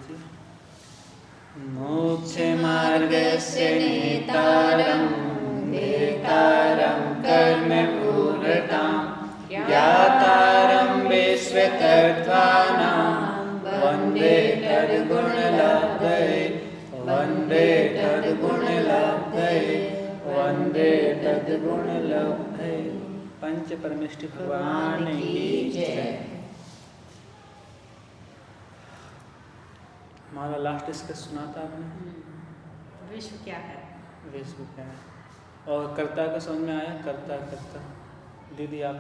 लीजिए। मोक्षमार्गस्य नेतारं वेतारं कर्मपूर्णतां ज्ञातारं विश्वतत्त्वानां वन्दे तद्गुणलब्धये वन्दे तद्गुणलब्धये वन्दे तद्गुणलब्धये। पंच परमेष्टि भगवान की जय। हमारा लास्ट डिस्कस सुना था आपने, विश्व क्या है। विश्व क्या है और कर्ता का समझ में आया। कर्ता कर्ता दीदी आप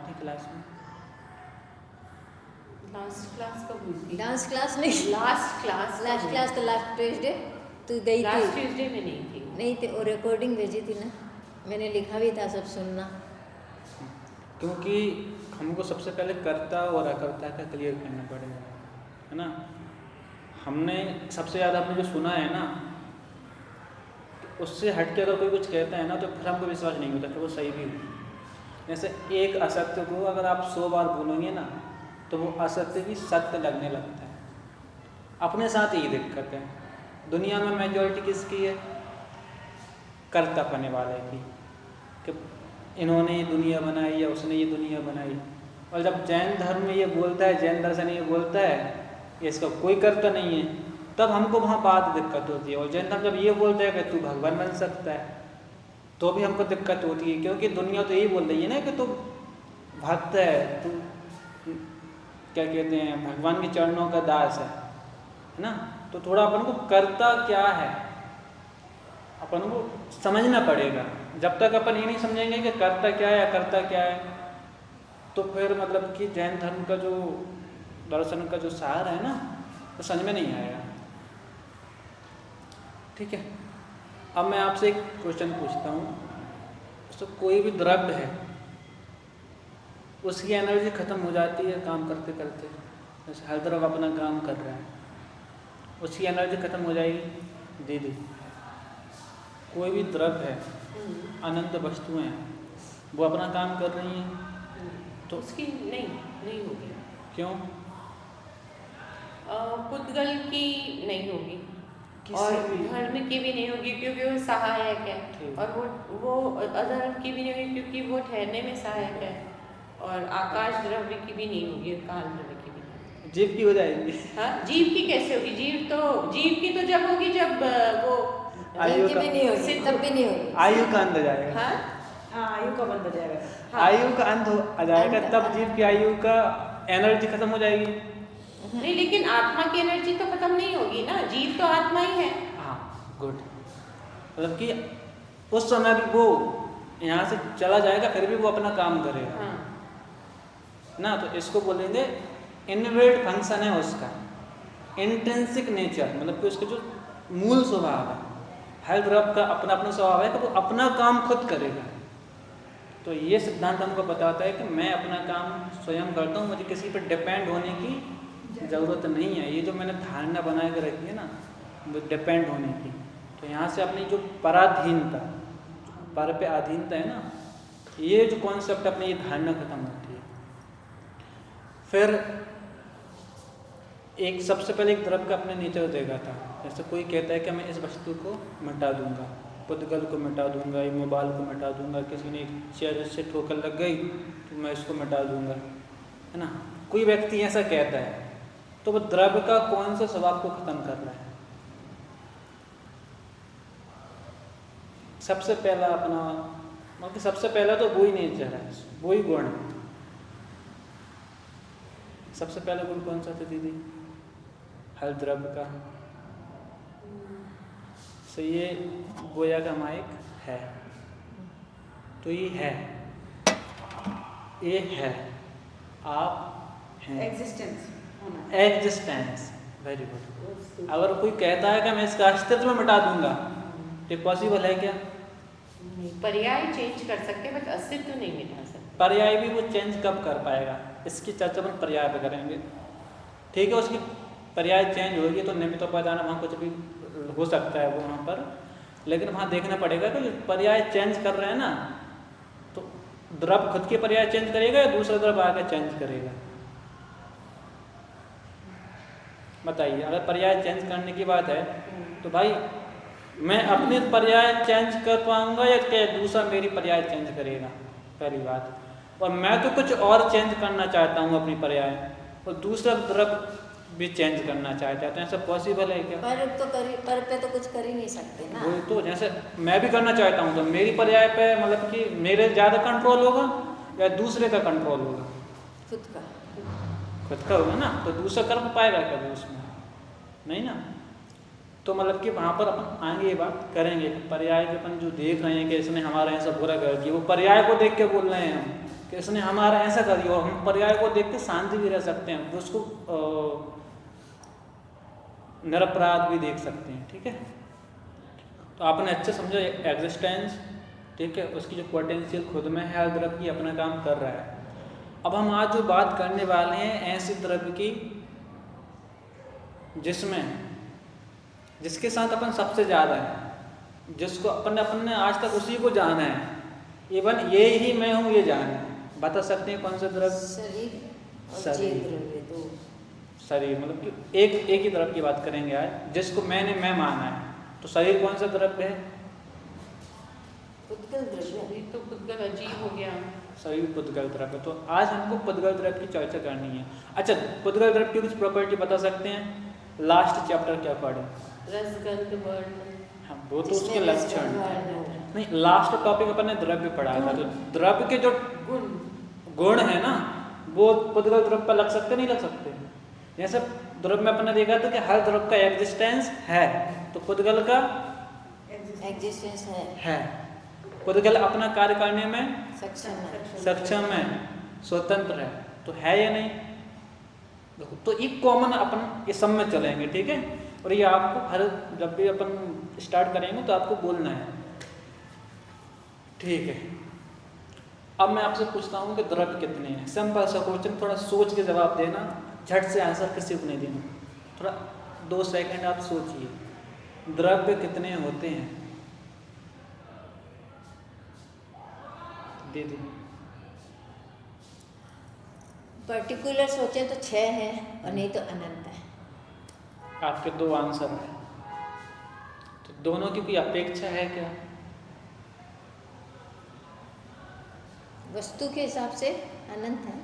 थी क्लास में? लास्ट क्लास कब हुई थी? डांस क्लास नहीं, लास्ट क्लास तो लास्ट ट्यूसडे तू गई थी। लास्ट ट्यूसडे में नहीं थी और रिकॉर्डिंग भेजी थी ना, मैंने लिखा भी था, सब सुनना। क्योंकि हमको सबसे पहले कर्ता और अकर्ता का क्लियर करना पड़ेगा, है ना। हमने सबसे ज़्यादा आपने जो सुना है ना, उससे हट के अगर कोई कुछ कहता है ना तो फिर हमको विश्वास नहीं होता कि वो सही भी हो। जैसे एक असत्य को अगर आप 100 बार बोलेंगे ना तो वो असत्य भी सत्य लगने लगता है। अपने साथ ही दिक्कत है। दुनिया में मेजॉरिटी किसकी है? कर्ता करने वाले की, कि इन्होंने ये दुनिया बनाई या उसने ये दुनिया बनाई। और जब जैन धर्म में ये बोलता है, जैन दर्शन ये बोलता है कि इसका कोई कर्ता नहीं है, तब हमको वहाँ बात दिक्कत होती है। और जैन धर्म जब ये बोलता है कि तू भगवान बन सकता है, तो भी हमको दिक्कत होती है, क्योंकि दुनिया तो यही बोल रही है ना कि तू भक्त है, तू क्या कहते हैं भगवान के चरणों का दास है ना। तो थोड़ा अपन को कर्ता क्या है अपन को समझना पड़ेगा। जब तक अपन ये नहीं समझेंगे कि कर्ता क्या है अकर्ता क्या है, तो फिर मतलब कि जैन धर्म का जो दर्शन का जो सार है ना वो समझ में नहीं आएगा। ठीक है, अब मैं आपसे एक क्वेश्चन पूछता हूँ। तो कोई भी द्रव्य है, उसकी एनर्जी खत्म हो जाती है काम करते करते। जैसे हर द्रव्य अपना काम कर रहा है, उसकी एनर्जी खत्म हो जाएगी। दीदी कोई भी द्रव्य है, अनंत वस्तुएं हैं, वो अपना काम कर रही हैं, तो उसकी नहीं होगी। क्यों? पुद्गल की नहीं होगी और धर्म की भी नहीं होगी क्योंकि वो सहायक है, और वो अधर्म की भी नहीं होगी क्योंकि वो ठहरने में सहायक है, और आकाश द्रव्य की भी नहीं होगी, काल द्रव्य की भी नहीं। जीव की हो जाएगी। हाँ, जीव की कैसे होगी? जीव की तो जब होगी जब वो आयु का भी नहीं होगी, तब भी नहीं होगी। आयु का अंत हो जाएगा। हाँ, आयु का बंद हो जाएगा। आयु का अंत आ जाएगा, तब जीव की आयु का एनर्जी खत्म हो जाएगी। नहीं, लेकिन आत्मा की एनर्जी तो खत्म नहीं होगी ना, जीव तो आत्मा ही है। हाँ, गुड। मतलब कि उस समय भी वो यहाँ से चला जाएगा, फिर भी वो अपना काम करेगा। हाँ। ना, तो इसको बोलेंगे इनबिल्ट फंक्शन है उसका, इंट्रिंसिक नेचर, मतलब कि उसका जो मूल स्वभाव है। हर द्रव्य का अपना अपना स्वभाव है कि वो अपना काम खुद करेगा। तो ये सिद्धांत हमको बताता है कि मैं अपना काम स्वयं करता हूँ, मुझे किसी पर डिपेंड होने की ज़रूरत नहीं है। ये जो मैंने धारणा बना के रखी है ना, वो डिपेंड होने की, तो यहाँ से अपनी जो पराधीनता, पर पे अधीनता है ना, ये जो कॉन्सेप्ट अपनी ये धारणा खत्म होती है। फिर एक सबसे पहले एक द्रव्य का अपने नेचर देखा था। जैसे कोई कहता है कि मैं इस वस्तु को मिटा दूंगा, पुद्गल को मिटा दूंगा, ये मोबाइल को मिटा दूंगा, किसी ने एक चेयर से ठोकर लग गई तो मैं इसको मिटा दूंगा, है ना। कोई व्यक्ति ऐसा कहता है, तो वो द्रव्य का कौन सा स्वभाव को खत्म कर रहा है? सबसे पहला अपना मतलब सबसे पहला तो वही नेचर है, वही गुण है। सबसे पहला गुण कौन सा था दीदी? हर द्रव्य का। तो ये गोया का माइक है, तो ये है, आप हैं, एग्जिस्टेंस। Very good. अगर कोई कहता है कि मैं इसका अस्तित्व मिटा दूंगा, ये पॉसिबल है क्या? पर्याय चेंज कर सकते, बट अस्तित्व नहीं मिटा सकते। पर्याय भी वो चेंज कब कर पाएगा? इसकी चर्चा अपन पर्याय पे करेंगे। ठीक है, उसकी पर्याय चेंज होगी तो निमित्त उपादान वहाँ कुछ भी हो सकता है वो वहाँ पर, लेकिन वहाँ देखना पड़ेगा कि पर्याय चेंज कर रहे हैं ना, तो द्रव्य खुद के पर्याय चेंज करेगा या दूसरा द्रव्य आकर चेंज करेगा। बताइए, अगर पर्याय चेंज करने की बात है तो भाई मैं अपने पर्याय चेंज कर पाऊंगा या क्या दूसरा मेरी पर्याय चेंज करेगा, पहली बात। और मैं तो कुछ और चेंज करना चाहता हूँ अपनी पर्याय, और दूसरा द्रव्य भी चेंज करना चाहता है, तो ऐसा पॉसिबल है क्या? पर पे तो कुछ कर ही नहीं सकते ना। वही तो, जैसे मैं भी करना चाहता हूँ तो मेरी पर्याय पे मतलब कि मेरे ज़्यादा कंट्रोल होगा या दूसरे का कंट्रोल होगा? खुद का होगा ना, तो दूसरा कर पाएगा कभी उसमें? नहीं ना। तो मतलब कि वहाँ पर अपन आएंगे, ये बात करेंगे कि पर्याय के अपन जो देख रहे हैं कि इसने हमारा ऐसा बुरा कर दिया, वो पर्याय को देख के बोल रहे हैं हम कि इसने हमारा ऐसा कर दिया, और हम पर्याय को देख के शांति भी रह सकते हैं, तो उसको निरपराध भी देख सकते हैं। ठीक है, तो आपने अच्छे समझो एग्जिस्टेंस, ठीक है, उसकी जो पोटेंशियल खुद में है, हर द्रव्य की अपना काम कर रहा है। अब हम आज जो बात करने वाले हैं ऐसे द्रव्य की जिसके साथ अपन सबसे ज़्यादा है, जिसको अपन ने आज तक उसी को जाना है, इवन ये ही मैं हूँ ये जाना है। बता सकते हैं कौन सा द्रव्य? शरीर। शरीर मतलब कि एक ही द्रव्य की बात करेंगे आज, जिसको मैं माना है। तो शरीर कौन सा द्रव्य है? पुद्गल द्रव्य। शरीर तो पुद्गल अजीब हो गया। शरीर पुद्गल द्रव्य, तो आज हमको पुद्गल द्रव्य की चर्चा करनी है। अच्छा, पुद्गल द्रव्य की कुछ प्रॉपर्टी बता सकते हैं? लास्ट चैप्टर क्या पढ़े? रसगंध वर्ण। हाँ, वो तो उसके लक्षण नहीं, लास्ट टॉपिक अपन ने द्रव्य पढ़ा था, तो द्रव्य के जो गुण है ना, वो पुद्गल द्रव्य पर लग सकते नहीं लग सकते? जैसे द्रव्य में अपन ने देखा था कि हर द्रव्य का एग्जिस्टेंस है, तो पुद्गल का एग्जिस्टेंस है। पुद्गल अपना कार्य करने में सक्षम है, स्वतंत्र है, तो है या नहीं? देखो, तो एक कॉमन अपन ये सब में चलेंगे, ठीक है। और ये आपको हर जब भी अपन स्टार्ट करेंगे तो आपको बोलना है, ठीक है। अब मैं आपसे पूछता हूँ कि द्रव्य कितने हैं? सिंपल सा क्वेश्चन, थोड़ा सोच के जवाब देना, झट से आंसर किसी को नहीं देना, थोड़ा 2 सेकंड आप सोचिए, द्रव्य कितने होते हैं? दीदी पर्टिकुलर सोचे तो 6 है, और नहीं तो अनंत है। आपके 2 आंसर हैं, तो दोनों की कोई अपेक्षा है क्या? वस्तु के हिसाब से अनंत है।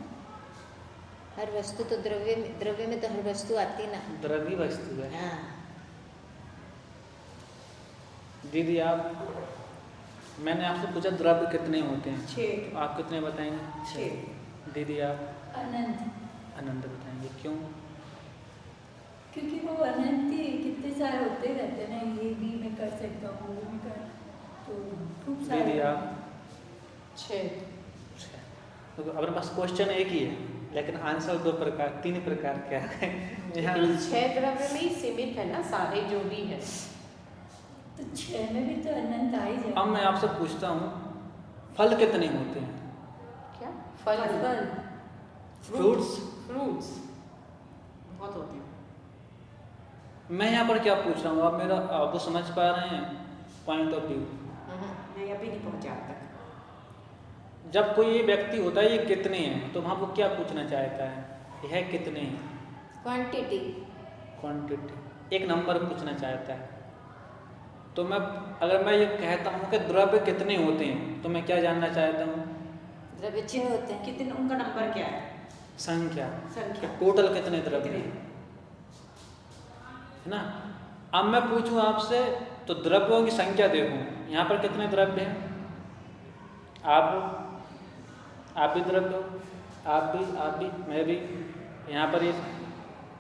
हर वस्तु तो द्रव्य में तो हर वस्तु आती ना। द्रव्य वस्तु है। हाँ। दीदी मैंने आपसे पूछा द्रव्य कितने होते हैं? 6। आप कितने बताएंगे? 6। दीदी आप? अनंत बताएंगे, क्यों? क्योंकि वो अनंत ही कितने सारे होते रहते हैं ना, ये भी मैं कर सकता हूँ, वो भी कर, तो खूब सारे। दीदी आप? 6। तो अपने पास क्वेश्चन एक ही है, लेकिन आंसर 3 प्रकार का है। लेकिन 6 द्रव्य में ही सीमित है ना सारे जो भी है, तो 6 में भी तो अनंत आ ही जाए। अब मैं आपसे पूछता हूँ, फल कितने होते हैं? क्या फल? फ्रूट्स बहुत होते हैं। मैं यहाँ पर क्या पूछ रहा हूँ, आप वो समझ पा रहे हैं पॉइंट ऑफ व्यू? मैं अभी नहीं पहुँचा अब तक। जब कोई व्यक्ति होता है ये कितने हैं, तो वहाँ वो क्या पूछना चाहता है? यह कितने हैं? क्वांटिटी, एक नंबर पूछना चाहता है। तो अगर मैं ये कहता हूँ कि द्रव्य कितने होते हैं, तो मैं क्या जानना चाहता हूँ? द्रव्य 6 होते हैं। कितने, उनका नंबर क्या है? संख्या। टोटल कितने द्रव्य हैं, है ना। अब मैं पूछूं आपसे, तो द्रव्यों की संख्या देखो, यहाँ पर कितने द्रव्य हैं? आप भी द्रव्य हो, आप भी, मैं भी। यहाँ पर ये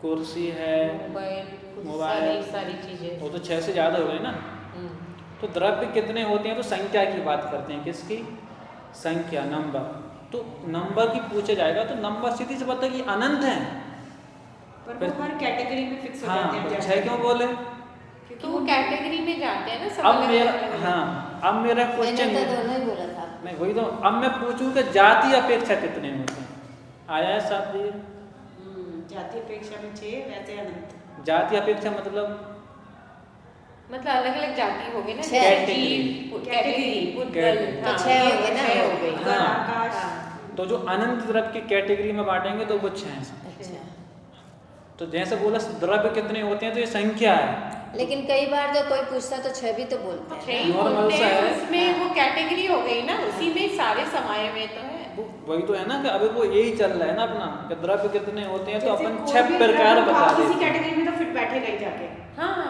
कुर्सी है, मोबाइल, सारी चीजें, वो तो 6 से ज़्यादा हो गए ना। तो द्रव्य कितने होते हैं, तो संख्या की बात करते हैं। किसकी संख्या? नंबर। तो नंबर की पूछा जाएगा तो नंबर सीधी से पता कि अनंत है, पर वो हर कैटेगरी में फिक्स हो जाते हैं। 6 क्यों बोले? तो वो कैटेगरी में जाते हैं ना सब। अब मेरा क्वेश्चन मैंने तो दोनों ही बोला था। नहीं, वही तो। अब मैं पूछूं कि जाति अपेक्षा कितने होते हैं? आया है साथ दिए? जाति अपेक्षा में 6, वैसे अनंत। जाति अपेक्षा मतलब अलग अलग जाति हो गई ना, कैटेगरी। तो 6 हो गए ना, हो गई। आकाश। तो जो अनंत द्रव्य की कैटेगरी में बांटेंगे तो वो 6 हैं। अच्छा। तो जैसे बोला द्रव्य कितने होते हैं तो ये संख्या है। लेकिन कई बार तो कोई पूछता तो 6 भी तो बोलते हैं। 6 normal बोलते सा हैं, है। उसमें वो कैटेगरी हो गई ना, उसी में सारे समाये हुए तो है। वही तो है ना कि अभी वो यही चल रहा है ना अपना कि द्रव्य कितने होते हैं तो जैसे अपन कोई 6 भी प्रकार द्रव्य बता आप किसी देते हैं। कैटेगरी में तो फिट बैठेगा ही जाके। हाँ,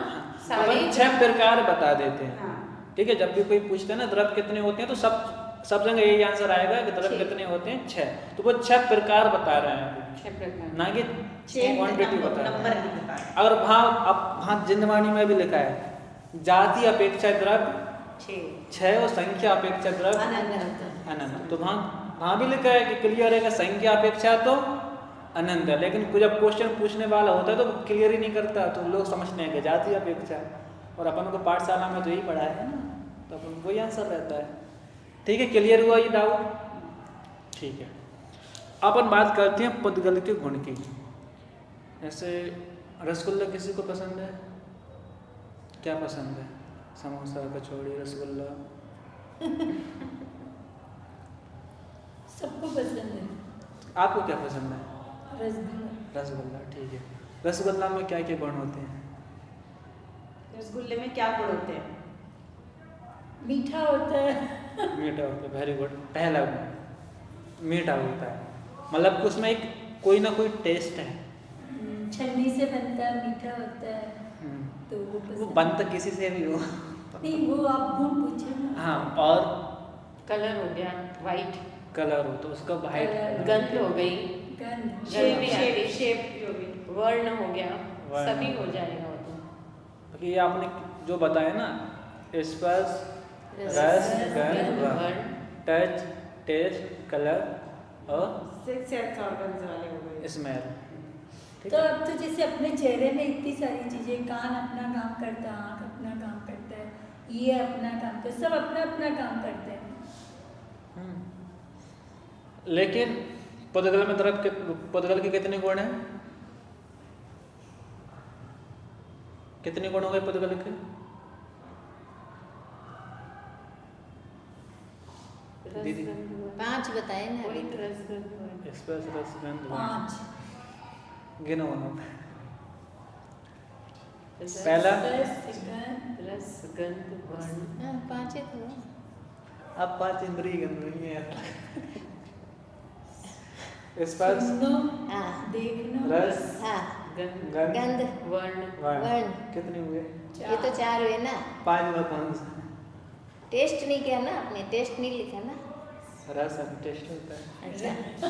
सारे अपन 6 प्रकार बता देते हैं। हाँ। ठीक है, जब भी कोई पूछते हैं ना द्रव्य कितने होते हैं तो सब जगह यही आंसर आएगा कि द्रव्य 6 कितने होते हैं 6। तो वो 6 प्रकार बता रहे हैं 6 प्रकार। ना कि क्वांटिटी बता रहे नंबर हैं। नहीं बता रहे। अगर वहाँ जिंदवाणी में भी लिखा है जाति अपेक्षा द्रव्य 6 और संख्या अपेक्षा द्रव्य अनंत। तो वहाँ भी लिखा है कि क्लियर है कि संख्या अपेक्षा तो अनंत है, लेकिन कुछ जब क्वेश्चन पूछने वाला होता है तो क्लियर ही नहीं करता, तो लोग समझते हैं कि जाति अपेक्षा। और अपन को पाठशाला में तो यही पढ़ाया है ना, तो अपन को वही आंसर रहता है। ठीक है, क्लियर हुआ ये डाउट? ठीक है, अपन बात करते हैं पुद्गल के गुण की। ऐसे रसगुल्ला किसी को पसंद है? क्या पसंद है? समोसा, कचौड़ी, रसगुल्ला? सबको पसंद है आपको क्या पसंद है? रसगुल्ला। रसगुल्ला, ठीक है। रसगुल्ला में क्या क्या गुण होते हैं? रसगुल्ले में क्या गुण होते हैं? मीठा होता है। मीठा होता है, वेरी गुड। पहला गुण मीठा होता है, मतलब कि उसमें एक कोई ना कोई टेस्ट है। छन्नी से बनता है, मीठा होता है, तो वो वो पसंद। बनता किसी से भी हो। नहीं, वो आप गुण पूछे ना। हाँ, और कलर हो गया वाइट, कलर हो तो उसका वाइट, गंध हो गई, गंध। शेप भी आती है, शेप जो भी। वर्ण हो गया, वर्ण सभी हो हो गया। जाएगा वो तो। ये आपने जो बताया ना, स्पर्श, रस, गंध, वर्ण, टच, टेस्ट, कलर और 6 सेंस ऑर्गन्स वाले हो गए। स्मेल। ठीक तो है, अब तो जैसे अपने चेहरे में इतनी सारी चीजें, कान अपना काम करता है, आँख अपना काम करता है, ये अपना काम करता है, सब अपना अपना काम करते हैं। लेकिन पुद्गल में पुद्गल के कितने गुण हैं? कितने गुण हो गए पुद्गल के? दीदी। रसगंध वर्ण। 5 बताए ना अभी वही तो। रसगंध वर्ण। स्पर्श, रस, गंध, 5 गिनो आप। रस, पहला रस, गंध, वर्ण। हाँ 5 तो है। अब 5 इंद्रिय गंध नहीं है। स्पर्श, सुनना, हाँ देखना, रस, हाँ गंध, गंध, गंध, वर्ण। वर्ण। कितने हुए? ये तो 4 हुए ना। 5 में कौन सा? टेस्ट नहीं किया ना आपने, टेस्ट नहीं लिखा ना। रस अब टेस्ट होता है। अच्छा,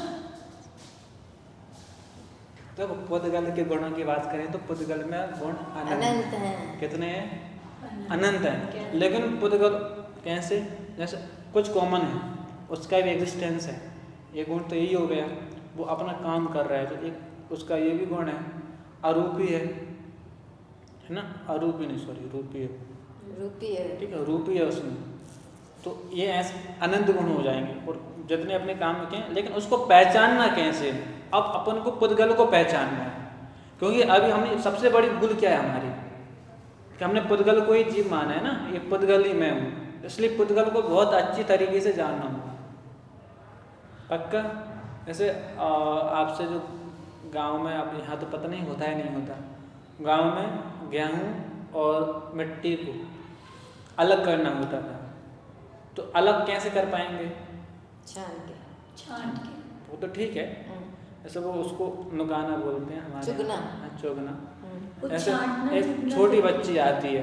तो पुद्गल के गुणों की बात करें तो पुद्गल में गुण अनंत है। कितने हैं? अनंत है। लेकिन पुद्गल कैसे, जैसे कुछ कॉमन है, उसका भी एग्जिस्टेंस है। ये गुण तो यही हो गया, वो अपना काम कर रहा है, तो एक उसका ये भी गुण है, अरूपी है ना? अरूपी नहीं, सॉरी, रूपी है। रूपी है। ठीक है, रूपी है उसमें। तो ये ऐसे अनंत गुण हो जाएंगे और जितने अपने काम में किए। लेकिन उसको पहचानना कैसे? अब अपन को पुद्गल को पहचानना है, क्योंकि अभी हमने सबसे बड़ी भूल क्या है हमारी, कि हमने पुद्गल को ही जीव माना है ना, ये पुद्गल ही मैं हूँ, इसलिए पुद्गल को बहुत अच्छी तरीके से जानना होगा। पक्का? जैसे आपसे जो गांव में, अब यहाँ तो पता नहीं होता है नहीं होता, गांव में गेहूँ और मिट्टी को अलग करना होता था, तो अलग कैसे कर पाएंगे? छान के। छांट के। वो तो ठीक है, ऐसे वो उसको नुकाना बोलते हैं हमारे यहाँ। चुगना। हाँ, चुगना। वो ऐसे छांटना, एक चुगना छोटी तो- बच्ची आती है,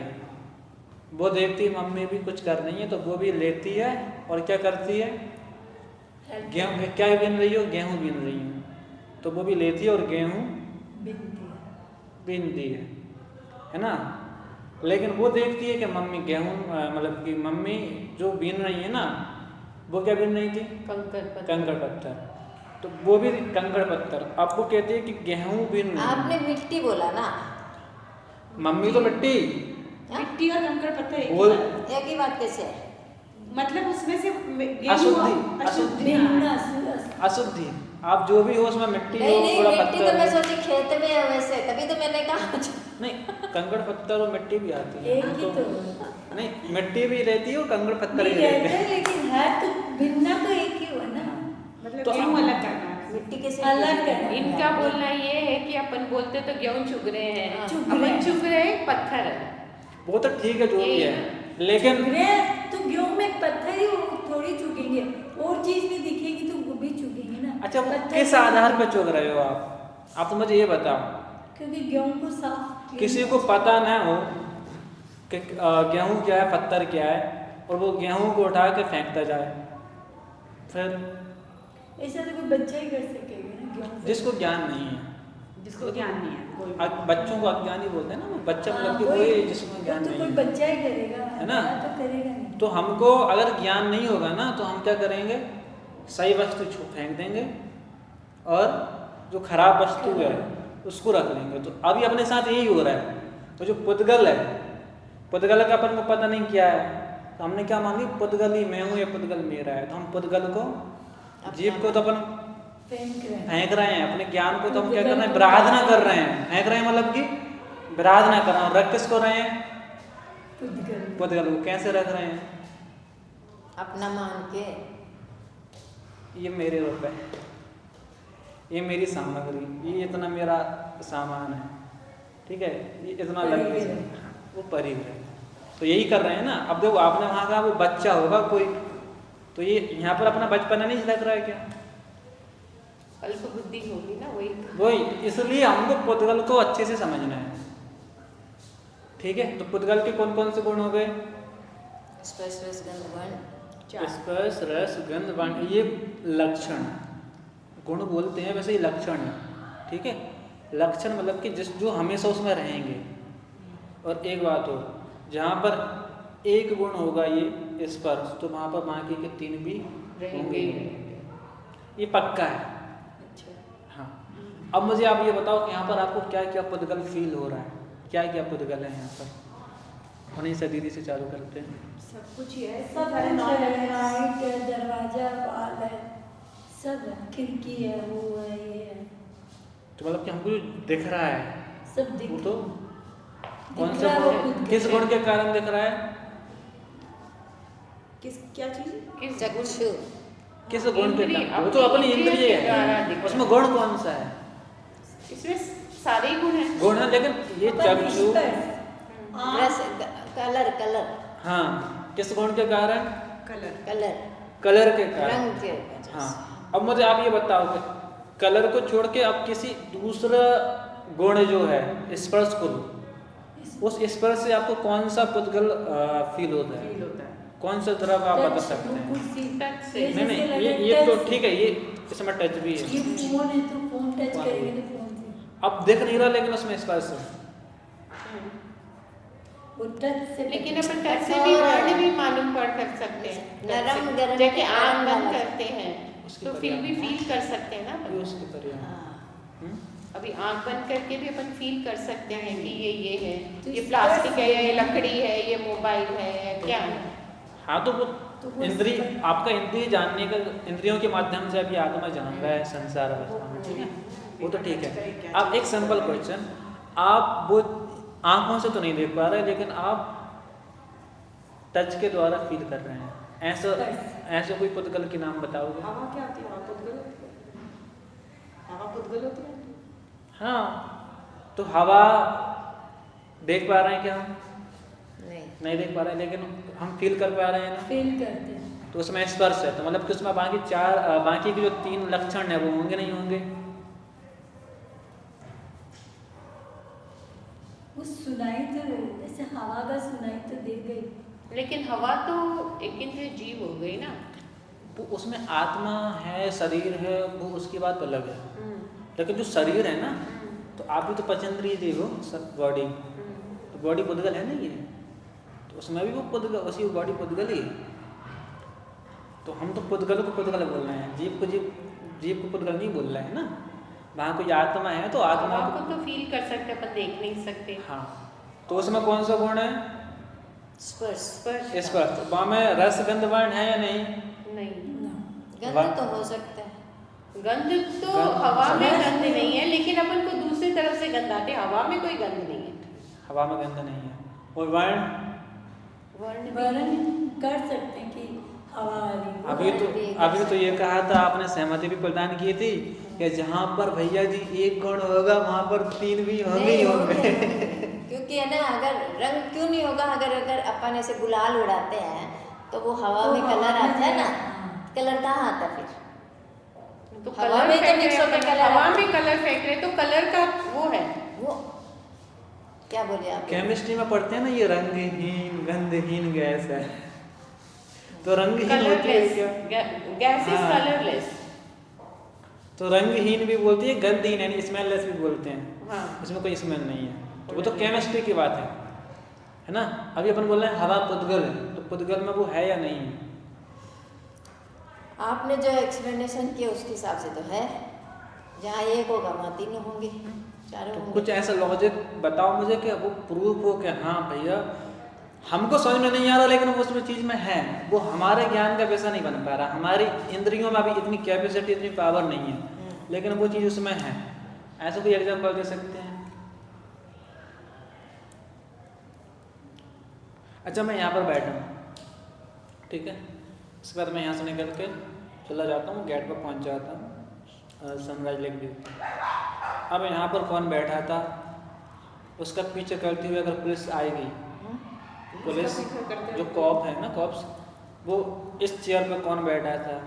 वो देखती है मम्मी भी कुछ कर रही है, तो वो भी लेती है और क्या करती है? गेहूँ, क्या बीन रही हो? गेहूँ बीन रही हूँ, तो वो भी लेती है और गेहूँ बिनती है। बीनती है ना? लेकिन वो देखती है कि मम्मी गेहूँ, मतलब कि मम्मी जो बीन रही है ना, वो क्या बीन रही थी? कंकर पत्थर। कंकड़ पत्थर। तो वो भी कंकड़ पत्थर। अब वो कहती है कि गेहूँ बीन रही है। आपने मिट्टी बोला ना। मम्मी तो मिट्टी मिट्टी और कंकड़ पत्थर एक ही बोल। बात है। एक ही बात कैसे है? मतलब उसमें से अशुद्धि, अशुद्धि। बिनना, अशुद्धि। आप जो भी हो उसमें मिट्टी हो, नहीं नहीं, थोड़ा मिट्टी तो मैं पत्थर। सोची खेत में है वैसे, तभी तो मैंने कहा। नहीं, कंकड़ पत्थर और मिट्टी भी आती है। एक ही तो। नहीं, मिट्टी भी रहती है और कंकड़ पत्थर नहीं भी रहते रहते हैं। हैं, लेकिन है तो बिनना तो एक ही हुआ ना। मतलब तो गेहूं अलग करना है। मिट्टी कैसे अलग करना है। इनका बोलना ये है कि अपन बोलते तो गेहूं चुग रहे हैं, हाँ। चुग रहे अपन हैं। चुग रहे हैं पत्थर है। वो तो ठीक है जो भी यही है, ना। लेकिन तो गेहूं में पत्थर ही वो थोड़ी चुगेंगे, और चीज भी दिखेगी तो वो भी चुगेंगे ना। अच्छा वो पत्थर किस भी आधार पर चुगेंगे। चुग रहे हो आप तो मुझे ये बताओ। क्योंकि गेहूं को साफ किसी को पता ना हो कि गेहूं क्या है पत्थर क्या है, और वो गेहूं को उठा के फेंकता जाए, फिर ऐसा तो कोई बच्चा ही कर सकेगा ना गेहूं से। जिसको ज्ञान नहीं है, जिसको ज्ञान नहीं है कोई भी। बच्चों को अज्ञानी बोलते हैं ना, वो बच्चा मतलब कि हाँ, वही जिसको ज्ञान वो तो नहीं कोई है। बच्चा ही करेगा, है ना? बड़ा तो करेगा नहीं। तो हमको अगर ज्ञान नहीं होगा ना तो हम क्या करेंगे, सही वस्तु फेंक देंगे और जो खराब वस्तु है उसको रख लेंगे। तो अभी अपने साथ यही हो रहा है। तो जो पुद्गल है, पुद्गल का अपन को पता नहीं क्या है, तो हमने क्या मांगी, पुद्गल ही मैं हूँ या पुद्गल मेरा है। तो हम पुद्गल को, जीव को तो अपन फेंक रहे हैं। फेंक रहे हैं, अपने ज्ञान को तो हम क्या कर रहे हैं, विराधना कर रहे हैं। फेंक रहे हैं मतलब कि विराधना कर रहे हैं। रख किसको रहे हैं, पुद्गल। पुद्गल को। कैसे रख रहे हैं, अपना मान के ये मेरे रुपए, ये मेरी सामग्री, ये इतना मेरा सामान है, ठीक है, ये इतना लग परिग्रह। गया, वो परिग्रह। तो यही कर रहे हैं ना। अब देखो आपने वहाँ कहा वो बच्चा होगा कोई, तो ये यहाँ पर अपना बचपना नहीं लग रहा है क्या, अल्प बुद्धि होगी ना वही। वही। इसलिए हमको पुद्गल को अच्छे से समझना है, ठीक है। तो पुद्गल के कौन कौन से गुण हो गए, स्पर्श रस गंध वर्ण स्पर्श रस गंध वर्ण, ये लक्षण। गुण बोलते हैं वैसे ही लक्षण है, ठीक है। लक्षण मतलब कि जो हमेशा उसमें रहेंगे। और एक बात हो, जहाँ पर एक गुण होगा ये स्पर्श, तो वहाँ पर बाकी के 3 भी रहेंगे ही होंगे, रहेंगे। ये पक्का है। अच्छा। हाँ, अब मुझे आप ये बताओ कि यहाँ पर आपको क्या क्या पुद्गल फील हो रहा है, क्या क्या पुद्गल है यहाँ पर। उन्हीं से दीदी से चालू करते हैं। सब कुछ ही है, सब सारे कुछ नॉन है, लाइट है, दरवाजा बाल है, सब है, खिड़की है, वो है, ये है, तो मतलब कि हमको जो दिख रहा है सब दिख वो तो कौन दिख से रहा है, वो गुण, खुद किस के- गुण के कारण दिख रहा है, किस क्या चीज किस चक्षु किस गुण के इंद्रिय, कारण, वो तो अपनी इंद्रिय इंद्रिय के द्वारा है, दिख उसमें रहा गुण कौन सा है, इसमें सारे ही गुण हैं। गुण है, लेकिन ये अपन चक्षु, स्पर्श, आँख, रस कलर कलर हाँ, किस गुण के कारण, कलर कलर कलर के कारण। रंग के वजह से। हाँ, अब मुझे आप ये बताओ कि कलर को छोड़ के अब किसी दूसरा गुण जो है स्पर्श को लो, उस स्पर्श से आपको कौन सा पुद्गल फील होता है, फील होता है। कौन सा तरफ आप बता टच, सकते वो हैं। कुर्सी, टच से। ये नहीं जैसे नहीं, लगे ये तो टच, ठीक है, ये इसमें टच भी है। ये फोन है तो फोन टच हाँ। करेंगे तो फोन से, अब दिख नहीं रहा लेकिन उसमें स्पर्श है। वो टच से। लेकिन अपन टच से भी वर्ण भी मालूम कर सकते हैं। नरम गरम जैसे आँख नरम बंद वाला। करते हैं उसकी तो फिर भी परिणाम। फील कर सकते हैं ना ये अपन। उसके परिणाम। हाँ। हम्म? अभी आँख बंद करके भी अपन फील कर सकते हैं कि ये है, तो ये इस प्लास्टिक तरह है, से- ये लकड़ी है, ये मोबाइल है, या क्या है। हाँ, तो वो वो इंद्रिय, स्पर्श- आपका इंद्रिय जानने का, इंद्रियों के माध्यम से अभी आत्मा जान रहा है संसार अवस्था में, ठीक है, वो तो ठीक है। अब एक सिंपल क्वेश्चन, आप वो आंखों से तो नहीं देख पा रहे लेकिन आप टच के द्वारा फील कर रहे हैं, ऐसा ऐसे कोई पुद्गल के नाम बताओगे। हवा क्या होती है, हवा पुद्गल होती है, हवा पुद्गल होती है। हाँ, तो हवा देख पा रहे हैं क्या हम, नहीं नहीं देख पा रहे हैं, लेकिन हम फील कर पा रहे हैं ना, फील करते हैं। तो उसमें स्पर्श है, तो मतलब कि उसमें बाकी के जो 3 लक्षण है वो होंगे नहीं होंगे। वो सुनाई तो, जैसे हवा का सुनाई तो दे गई, लेकिन हवा तो एक इंद्रिय जीव हो गई ना। वो उसमें आत्मा है, शरीर है, वो उसकी बात अलग है। लेकिन जो शरीर है ना, तो आप भी तो पंचेंद्रिय जीव हो, बॉडी, तो बॉडी पुद्गल है ना ये, तो उसमें भी वो पुद्गल, उसी बॉडी पुद्गल ही है। तो हम तो पुद्गल को पुद्गल बोल रहे हैं, जीव को पुद्गल नहीं बोल रहे हैं ना। वहाँ कोई आत्मा है तो आत्मा हवा को, को तो फील कर सकते, अपन देख नहीं सकते। हाँ, तो उसमें कौन सा गुण है, स्पर्श स्पर्श स्पर्श। तो वहाँ में रस गंध वर्ण है या नहीं, नहीं। ना। गंध तो हो सकता है, गंध तो गंध- हवा में गंध- गंध नहीं है, लेकिन अपन को दूसरी तरफ से गंध आते, हवा में कोई गंध नहीं है। हवा में गंध नहीं है। और वर्ण, वर्ण भी वर्णन कर सकते हैं कि हवा वाली। अभी तो ये कहा था आपने, सहमति भी प्रदान की थी कि जहाँ पर भैया जी एक गुण होगा वहाँ पर 3 भी होंगे ही नहीं होंगे। क्योंकि है ना, अगर रंग क्यों नहीं होगा, अगर अपन ऐसे गुलाल उड़ाते हैं तो वो हवा तो में हवा कलर में आता है ना, हाँ। कलर कहाँ आता है फिर? तो हवा कलर में तो फेंक मिक्स रहे होकर हैं, कलर हवा आता है। में कलर फेंक रहे, तो कलर का वो है। वो क्या बोले आप? केमिस्ट्री में पढ़ते हैं ना, ये रंगहीन गंधहीन गैस है, तो रंगहीन होती है कलरलेस, क्या? गैस इज हाँ। कलरलेस। तो रंगहीन भी बोलती है, गंधहीन यानी स्मेललेस भी बोलते हैं। हाँ। इसमें कोई स्मेल नहीं है, तो वो तो केमिस्ट्री की बात है ना। अभी अपन बोल रहे हैं हवा पुद्गल है, तो पुद्गल में वो है या नहीं है? आपने जो एक्सप्लेनेशन किया उसके हिसाब से तो है, जहाँ एक होगा वहाँ 3 होंगे, 4 तो होंगे। कुछ ऐसा लॉजिक बताओ मुझे कि वो प्रूफ हो कि हाँ भैया हमको समझ में नहीं आ रहा लेकिन वो उसमें चीज़ में है, वो हमारे ज्ञान का वैसा नहीं बन पा रहा, हमारी इंद्रियों में अभी इतनी कैपेसिटी, इतनी पावर नहीं है, लेकिन वो चीज़ उसमें है। ऐसा कोई एग्जाम्पल दे सकते हैं? अच्छा, मैं यहाँ पर बैठा हूँ, ठीक है, उसके बाद मैं यहाँ से निकल के चला जाता हूँ, गेट पर पहुँच जाता हूँ, सनराइज लेक व्यू। अब यहाँ पर कौन बैठा था, उसका पीछे करते हुए अगर पुलिस आएगी, पुलिस जो कॉप है ना, कॉप्स, वो इस चेयर पे कौन बैठा था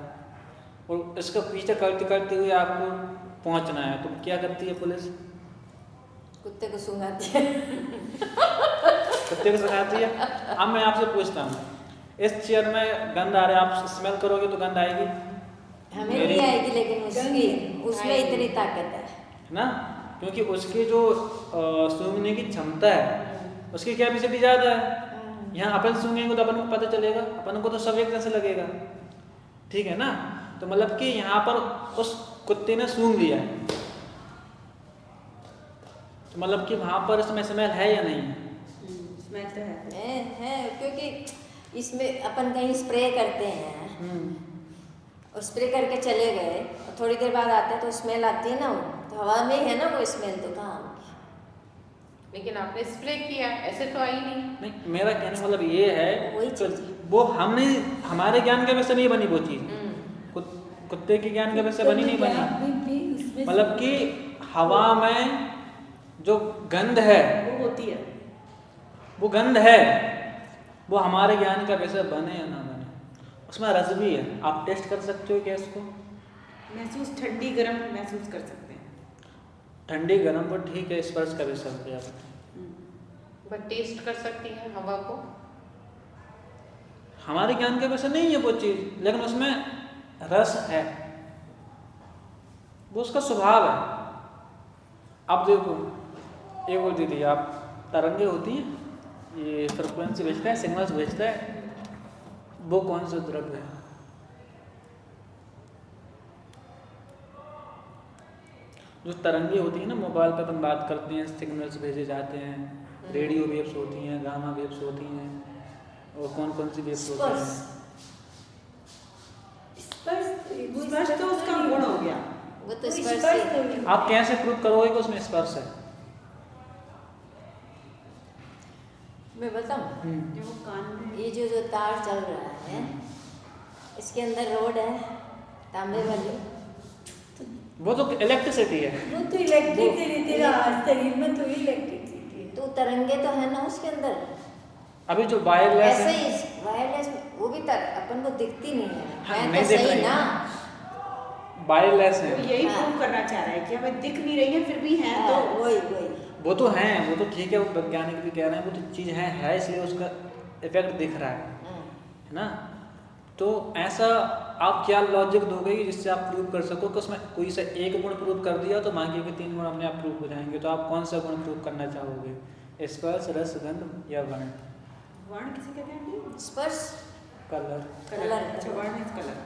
और इसका पीछे करते करते हुए आपको पहुंचना है, तो क्या करती है पुलिस? कुत्ते को सूंघाती है। कुत्ते को सुनाती है। अब मैं आपसे पूछता हूँ, इस चेयर में गंद आ रहा है, आप स्मेल करोगे तो गंद आएगी? हमें नहीं आएगी, लेकिन उसमें इतनी ताकत है ना, क्योंकि उसकी जो सूंघने की क्षमता है, उसकी कैपेसिटी ज़्यादा है। यहाँ अपन सूंघेंगे तो अपन को पता चलेगा, अपन को तो सब एक जैसे लगेगा, ठीक है ना। तो मतलब कि यहाँ पर उस कुत्ते ने सूंघ लिया है, तो मतलब कि वहाँ पर इसमें स्मेल है या नहीं है? स्मेल तो है, क्योंकि इसमें अपन कहीं स्प्रे करते हैं और स्प्रे करके चले गए और थोड़ी देर बाद आते हैं तो स्मेल आती है ना, वो तो हवा में है ना वो स्मेल, तो कहाँ होगी? लेकिन आपने स्प्रे किया, ऐसे तो आई नहीं। नहीं, मेरा कहने का मतलब ये है, वही तो चीज़। वो हमने हमारे ज्ञान के वैसे नहीं बनी वो चीज़, कुत्ते के ज्ञान के वैसे बनी नहीं बनी। मतलब कि हवा में जो गंध है, वो होती है, वो गंध है, वो हमारे ज्ञान का वैसे बने या ना बने, उसमें रस भी है। आप टेस्ट कर सकते हो गैस को, महसूस ठंडी गर्म महसूस कर सकते हैं। ठंडी गर्म पर ठीक है, स्पर्श का विषय हो जाता है, बट टेस्ट कर सकती है हवा को। हमारे ज्ञान के वैसे नहीं है वो चीज़, लेकिन उसमें रस है, वो उसका स्वभाव है। अब देखो, एक और दीदी, आप तरंगे होती हैं, ये फ्रिक्वेंसी भेजता है, सिग्नल्स भेजता है, वो कौन सा द्रव्य है? जो तरंगे होती हैं ना, मोबाइल पे अपन बात करते हैं, सिग्नल्स भेजे जाते हैं, रेडियो वेव्स होती हैं, गामा वेव्स होती हैं, और कौन कौन सी वेव्स होती हैं? स्पर्श तो उसका गुण हो गया। वो तो स्पर्श ही। आप कैसे प्रूव करोगे कि उसमें स्पर्श है? मैं बताऊँ, जो वो कान में ये जो तार चल रहा है, इसके अंदर रोड है तांबे वाली, वो तो इलेक्ट्रिसिटी है। वो तो इलेक्ट्रिसिटी, तेरा शरीर में तो इलेक्ट्रिसिटी है। तो तरंगे तो है ना उसके अंदर। अभी जो वायरलेस ऐसे है, ही वायरलेस वो भी अपन को दिखती नहीं है, हाँ, है नहीं तो दिख सही रही ना। वायरलेस वो है, यही हाँ। प्रूव करना चाह रहा है कि हमें दिख नहीं रही है फिर भी हैं हाँ, तो वही वो तो है, वो तो ठीक है, वो वैज्ञानिक भी कह रहे हैं वो तो चीज़ है इसलिए उसका इफेक्ट दिख रहा है ना। तो ऐसा आप क्या लॉजिक दोगे कि जिससे आप प्रूव कर सको कि उसमें कोई सा एक गुण प्रूव कर दिया तो बाकी के 3 गुण अपने आप प्रूव हो जाएंगे, तो आप कौन सा गुण प्रूव करना चाहोगे? स्पर्श, रस, गंध या वर्ण? वर्ण किसे कहते हैं? स्पर्श, कलर, कलर। अच्छा, वर्ण इज कलर।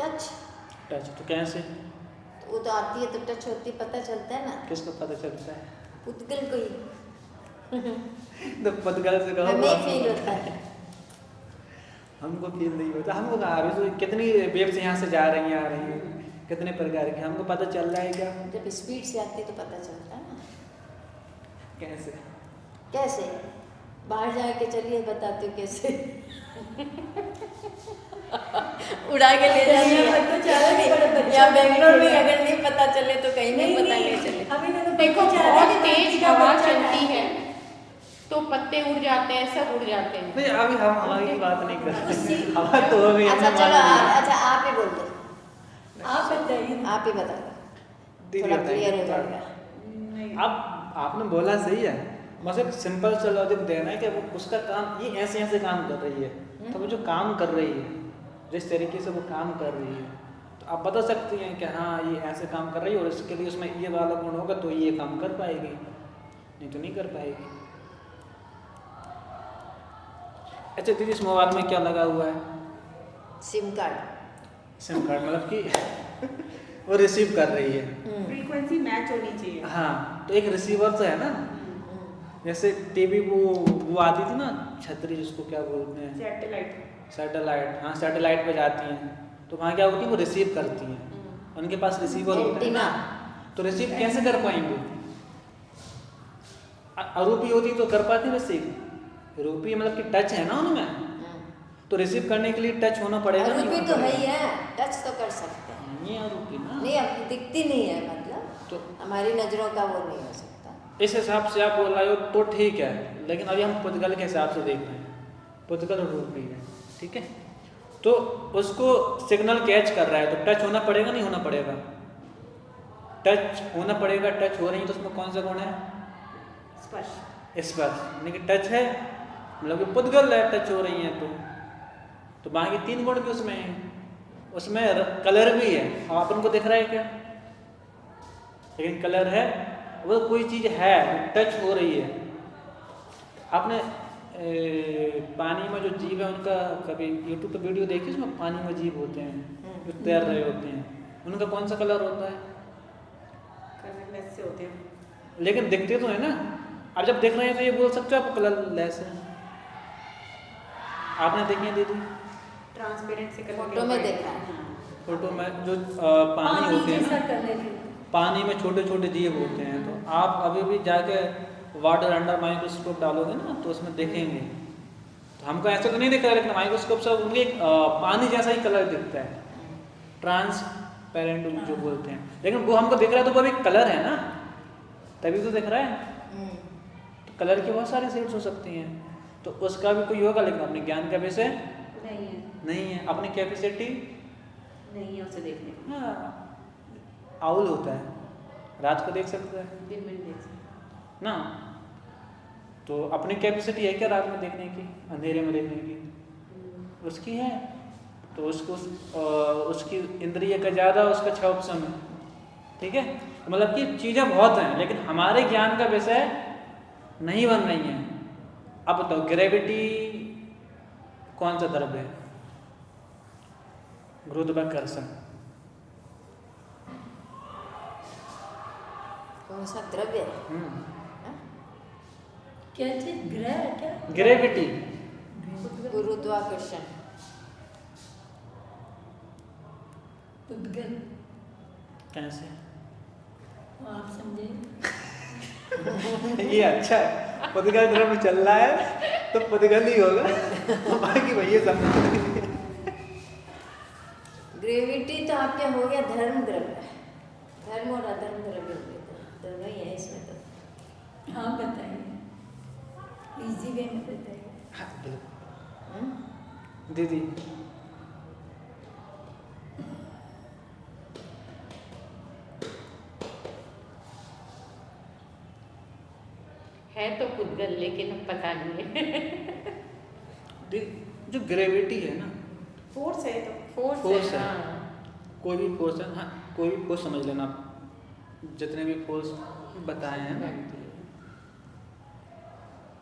Touch, touch. तो कैसे, तो वो तो आती है तो टच होती, पता चलता है ना, किसको पता चलता है? पुद्गल को ही। तो पतगल से कहो, हमें फील होता है। हमको फील नहीं होता, हमको कहाँ, अभी तो कितनी वेव्स यहाँ से जा रही हैं, आ रही हैं, कितने प्रकार की, हमको पता चल रहा है क्या? जब स्पीड से आती है तो पता चलता है ना। कैसे? कैसे? बाहर जाके चलिए बताती हूँ कैसे। उड़ा के ले जाती यहाँ है। पर तो चारों भी बड़े बच्चे या बेंगलोर में बैठे हैं। अगर नहीं पता चले तो कहीं नहीं पता नहीं चले। अभी देखो देखो बच्चे चारों बहुत भी तेज बच्चे का हवा बच्चा चलती है। है तो पत्ते उड़ जाते हैं, सब उड़ जाते हैं। नहीं अभी हम हवा की बात नहीं कर रहे, हवा तो हो गई, अच्छा हमने चलो मान लिया। अच्छा आप ही बोल दो, आप बताइए ना। आप ही बता दो, दीदी थोड़ा बताइए। क्लियर हो जाएगा। नहीं अब आपने बोला सही है, बस एक सिंपल सा लॉजिक देना है कि वो उसका काम ये ऐसे ऐसे काम कर रही है, तो वो जो काम कर रही है, जिस तरीके से वो काम कर रही है, तो आप बता सकती हैं कि हाँ ये ऐसे काम कर रही है और इसके लिए उसमें ये वाला गुण होगा तो ये काम कर पाएगी, नहीं तो नहीं कर पाएगी। अच्छा दीदी इस मोबाइल में क्या लगा हुआ है? SIM card. सिम कार्ड, मतलब कि वो रिसीव कर रही है। फ्रीक्वेंसी मैच होनी चाहिए। हाँ तो एक रिसीवर तो है ना, जैसे टीवी वो आती थी ना छतरी, जिसको क्या बोलते हैं, सैटेलाइट। सैटेलाइट, हाँ सैटेलाइट पे जाती हैं तो वहाँ क्या होती है, वो रिसीव करती हैं, उनके पास रिसीवर होता है ना, तो रिसीव कैसे कर पाएंगे? अरूपी होती तो कर पाती रिसीव, रूपी मतलब कि टच है ना उनमें, तो रिसीव करने के लिए टच होना पड़ेगा। रूपी तो है ही है, टच तो कर सकते हैं। नहीं है रूपी ना, नहीं अब दिखती नहीं है, मतलब तो हमारी नजरों का वो नहीं हो सकता। इस हिसाब से आप बोल रहे हो तो ठीक है, लेकिन अभी हम पुद्गल के हिसाब से देख रहे हैं, पुद्गल रूपी है, ठीक है, तो उसको सिग्नल कैच कर रहा है तो टच होना पड़ेगा, नहीं होना पड़ेगा? टच होना पड़ेगा। टच हो रही है तो उसमें कौन सा गुण है? स्पर्श। स्पर्श, यानी कि टच है मतलब कि पुद्गल है, टच हो रही हैं तो बाकी 3 गुण भी उसमें हैं, उसमें कलर भी है, अब अपन को दिख रहा है क्या? लेकिन कलर है, वो कोई चीज़ है, टच हो रही है। आपने पानी में जो जीव है उनका कभी यूट्यूब पे वीडियो देखी, उसमें पानी में जीव होते हैं जो तैर रहे होते हैं, उनका कौन सा कलर होता है? कलरलेस से होते हैं। लेकिन दिखते तो है ना, अब जब देख रहे हैं तो ये बोल सकते हो आपको कलरलेस है। आपने देखी है दीदी? ट्रांसपेरेंट से कलर। फोटो में देखा है। फोटो में जो पानी होते हैं जैसा ना, कर लेते पानी में छोटे छोटे जीव होते हैं, तो आप अभी भी जाके वाटर अंडर माइक्रोस्कोप डालोगे ना तो उसमें देखेंगे, तो हमको ऐसा तो नहीं दिख रहा है, लेकिन माइक्रोस्कोप से उनके पानी जैसा ही कलर दिखता है, ट्रांसपेरेंट जो बोलते हैं, लेकिन वो हमको दिख रहा है तो वो भी कलर है ना, तभी तो दिख रहा है। तो कलर की बहुत सारी शेड्स हो सकती हैं, तो उसका भी कोई होगा, लेकिन अपने ज्ञान का विषय नहीं है। नहीं है, अपनी कैपेसिटी नहीं है उसे देखने की। हाँ, आउल होता है, रात को देख सकता है दिन में देख सकते ना, तो अपनी कैपेसिटी है क्या रात में देखने की, अंधेरे में देखने की? उसकी है, तो उसको उसकी इंद्रिय का ज़्यादा, उसका 6 ऑप्शन है, ठीक है, मतलब कि चीज़ें बहुत हैं, लेकिन हमारे ज्ञान का विषय नहीं बन रही हैं। अब बताओ ग्रेविटी कौन सा द्रव्य है? गुरुत्वाकर्षण कौन सा द्रव्य है? हैं। क्या चीज ग्रह है क्या? ग्रेविटी गुरुत्वाकर्षण। पुद्गल। कैसे? वो आप समझे। ये अच्छा है, पुद्गल द्रव्य चल रहा है तो पुद्गल ही होगा, बाकी भैया समझ। ग्रेविटी तो आपके हो गया धर्म द्रव्य, धर्म और अधर्म द्रव्य हो गए, दोनों ही है इसमें तो। हाँ बताइए, इजी वे में बताइए। हाँ, बिल्कुल। हम्म? दीदी है तो पुद्गल, लेकिन अब पता नहीं है। जो ग्रेविटी है ना, फोर्स है तो। फोर्स फोर्स है, है। हाँ। कोई भी फोर्स है, हाँ कोई भी फोर्स समझ लेना आप, जितने भी फोर्स बताए हैं ना,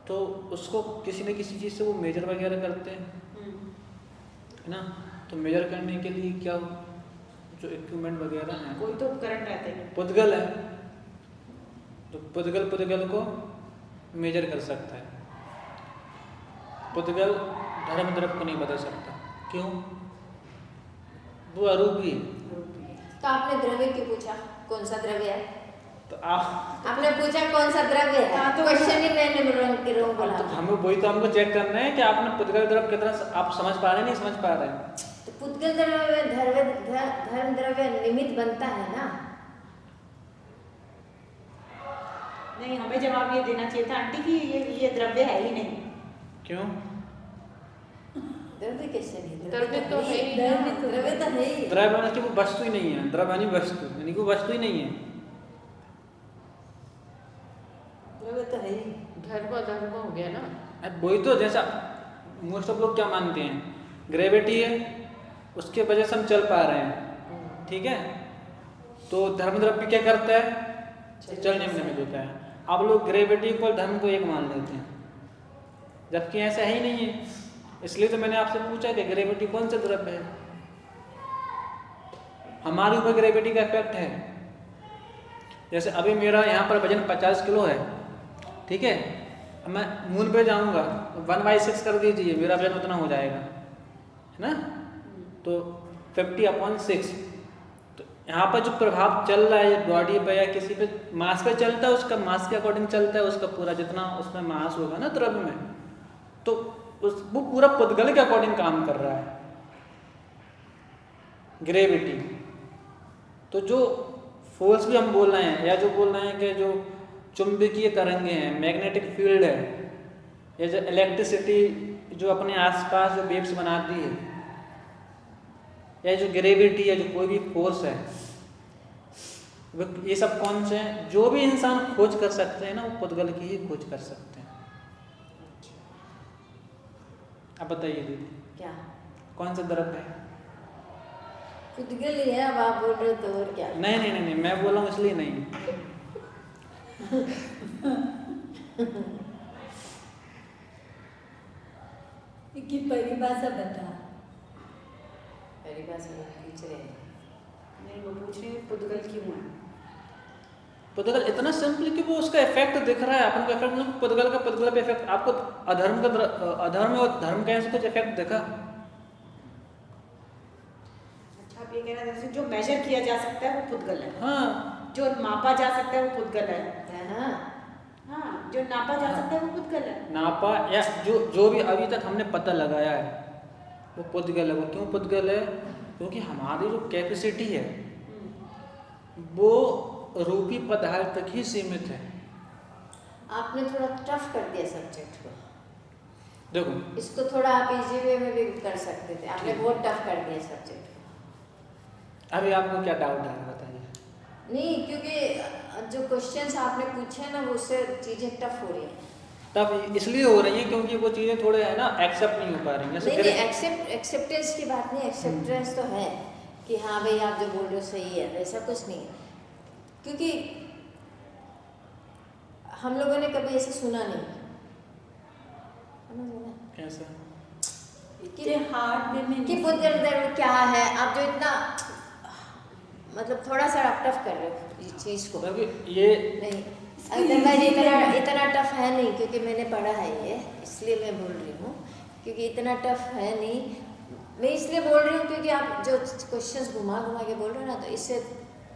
तो उसको किसी न किसी चीज़ से वो मेजर वगैरह करते हैं, है ना, तो मेजर करने के लिए क्या जो इक्विपमेंट वगैरह हैं, कोई तो उपकरण रहते हैं। पुद्गल है, तो पुद्गल को मेजर कर सकता है। पुद्गल धर्म द्रव्य को नहीं बदल सकता, क्यों? वो अरूपी है। तो आपने द्रव्य क्यों पूछा, कौन सा द्रव्य है? तो आप आपने पूछा कौन सा द्रव्य है, हाँ, तो क्वेश्चन ही मैंने के रोम तो बना। हमें वही तो हमको चेक करना है कि आपने पुद्गल द्रव्य कितना आप समझ पा रहे हैं, नहीं समझ पा रहे हैं। तो पुद्गल द्रव्य में धर्म द्रव्य निमित्त बनता है ना। नहीं, हमें जवाब ये देना चाहिए था आंटी कि ये द्रव्य है ही नहीं। क्यों? द्रव्य कैसे नहीं? द्रव्य तो है ही ना। द्रव्य तो है ही। द्रव्य यानी कि वो वस्तु ही नहीं है, द्रव्य यानी वस्तु, यानी कि वो वस्तु ही नहीं है। द्रव्य तो है ही। धर्म अधर्म हो गया ना। अब वही तो, जैसा मोस्ट ऑफ लोग क्या मानते हैं, ग्रेविटी है उसके वजह से हम चल पा रहे हैं, ठीक है। तो धर्म द्रव्य क्या करता है, चलने में निमित्त होता है। अब लोग ग्रेविटी को धर्म को एक मान लेते हैं, जबकि ऐसा है ही नहीं है। इसलिए तो मैंने आपसे पूछा कि ग्रेविटी कौन सा द्रव्य है। हमारे ऊपर ग्रेविटी का इफेक्ट है। जैसे अभी मेरा यहाँ पर वजन 50 किलो है, ठीक है। अब मैं मून पे जाऊँगा, 1/6 कर दीजिए, मेरा वजन उतना हो जाएगा, है ना। तो 50/6, तो यहाँ पर जो प्रभाव चल रहा है बॉडी पे या किसी पे मास पे चलता है, उसका मास के अकॉर्डिंग चलता है, उसका पूरा जितना उसमें मास होगा ना द्रव्य में, तो वो पूरा पुद्गल के अकॉर्डिंग काम कर रहा है ग्रेविटी। तो जो फोर्स भी हम बोल रहे हैं, या जो बोल रहे हैं कि जो चुंबकीय तरंगे हैं, मैग्नेटिक फील्ड है, या जो इलेक्ट्रिसिटी जो अपने आसपास जो वेव्स बनाती है, या जो ग्रेविटी है, जो कोई भी फोर्स है, ये सब कौन से हैं? जो भी इंसान खोज कर सकते हैं ना, वो पुद्गल की ही खोज कर सकते हैं। अब बताइए दीदी, क्या कौन सा द्रव्य है? पुद्गल ही है। अब आप बोल रहे हो तो और क्या? नहीं नहीं नहीं नहीं, मैं बोल रहा हूँ इसलिए नहीं। की परिभाषा बता। परिभाषा में पूछ रहे हैं। नहीं, वो पूछ रहे हैं पुद्गल क्यों है। पुद्गल इतना सिंपल कि वो उसका इफेक्ट दिख रहा है अपन को। इफेक्ट मतलब पुद्गल पे इफेक्ट आपको अधर्म और धर्म का ऐसे कुछ इफेक्ट दिखा? अच्छा, आप ये कह रहे हैं जैसे जो मेजर किया जा सकता है वो पुद्गल है। हाँ, जो मापा जा सकता है वो पुद्गल है। हाँ, हाँ, जो नापा जा सकता है वो पुद्गल है। नापा या जो भी अभी तक हमने पता लगाया है वो पुद्गल है। वो क्यों पुद्गल है? क्योंकि हमारी जो कैपेसिटी है वो रूपी पदार्थ तक ही सीमित है। आपने थोड़ा टफ कर दिया सब्जेक्ट को। देखो, इसको थोड़ा आप इजी वे में भी कर सकते थे, आपने बहुत टफ कर दिया सब्जेक्ट को। अभी आपको क्या डाउट है बताइए। नहीं, क्योंकि जो क्वेश्चंस आपने पूछे ना, वो उससे चीजें टफ हो रही हैं। तब इसलिए हो रही है क्योंकि वो चीज़ें थोड़े है ना एक्सेप्ट नहीं हो पा रही हैं। नहीं, एक्सेप्टेंस की बात नहीं, एक्सेप्टेंस तो है कि हाँ भाई आप जो बोल रहे हो सही है, ऐसा कुछ नहीं है। क्योंकि हम लोगों ने कभी ऐसे सुना नहीं, समझ रहे ना? कैसा? कि हार्ड वे में कि पुद्गल द्रव्य क्या है। आप जो इतना मतलब थोड़ा सा आप टफ कर रहे हो इस चीज़ को। ये नहीं, अदरवाइज इतना टफ है नहीं, क्योंकि मैंने पढ़ा है ये, इसलिए मैं बोल रही हूँ। क्योंकि इतना टफ है नहीं, मैं इसलिए बोल रही हूँ क्योंकि आप जो क्वेश्चंस घुमा के बोल रहे हो ना, तो इससे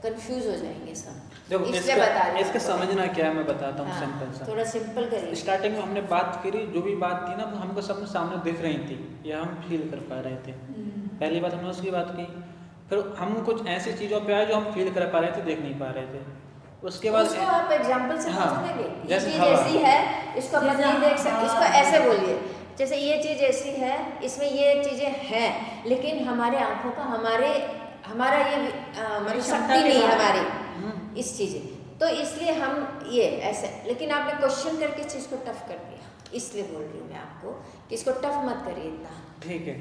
कंफ्यूज हो जाएंगे सब। देखो, इसलिए बता रही हूँ इसका आपको। समझना क्या है मैं बताता हूँ। हाँ, सिंपल सा थोड़ा सिंपल करिए। स्टार्टिंग में हमने बात करी, जो भी बात थी ना वो हमको सब सामने दिख रही थी या हम फील कर पा रहे थे। पहली बात हमने उसकी बात की, फिर हम कुछ ऐसी चीज़ों पे आए जो हम फील कर पा रहे थे, देख नहीं पा रहे थे। उसके बाद उसको आप एग्जांपल से हाँ, समझेंगे। ये जैसे चीज हवा। ऐसी है, इसको अपन जैसे नहीं देख सकते, हवा। इसको ऐसे बोलिए। जैसे ये चीज ऐसी है, इसमें ये चीजें हैं, लेकिन हमारे आंखों का हमारा ये मतलब क्षमता शक्ति के नहीं है बाहर। हमारी इस चीजें, तो इसलिए हम ये ऐसे। लेकिन आपने क्वेश्चन करके चीज को टफ कर दिया, इसलिए बोल रही हूँ मैं आपको कि इसको टफ मत करिए इतना। ठीक है,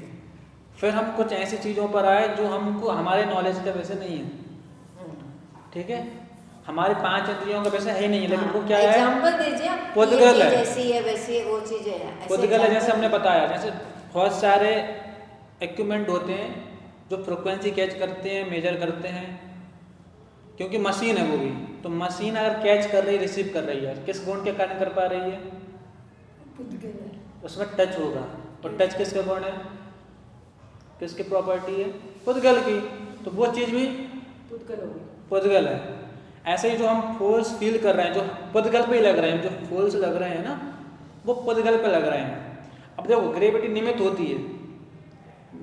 फिर हम कुछ ऐसी चीज़ों पर आए जो हमको हमारे नॉलेज का वैसे नहीं है। ठीक है, हमारे 5 इंद्रियों का वैसे है ही नहीं है, लेकिन वो क्या है? एग्जाम्पल दीजिए। पुद्गल है। जैसी है वैसी है, वो चीजें है। पुद्गल है, जैसे हमने बताया, जैसे बहुत सारे इक्विपमेंट होते हैं जो फ्रिक्वेंसी कैच करते हैं, मेजर करते हैं, क्योंकि मशीन है वो भी। तो मशीन अगर कैच कर रही, रिसीव कर रही है, किस गुण के कारण कर पा रही है? पुद्गल है। उसमें टच होगा, और टच किसका गुण है, किसकी प्रॉपर्टी है? पुद्गल की। तो वो चीज़ भी पुद्गल होगी। पुद्गल है। ऐसे ही जो हम फोर्स फील कर रहे हैं, जो पुद्गल पे ही लग रहे हैं, जो फोर्स लग रहे हैं ना, वो पुद्गल पे लग रहे हैं। अब देखो ग्रेविटी निमित्त होती है,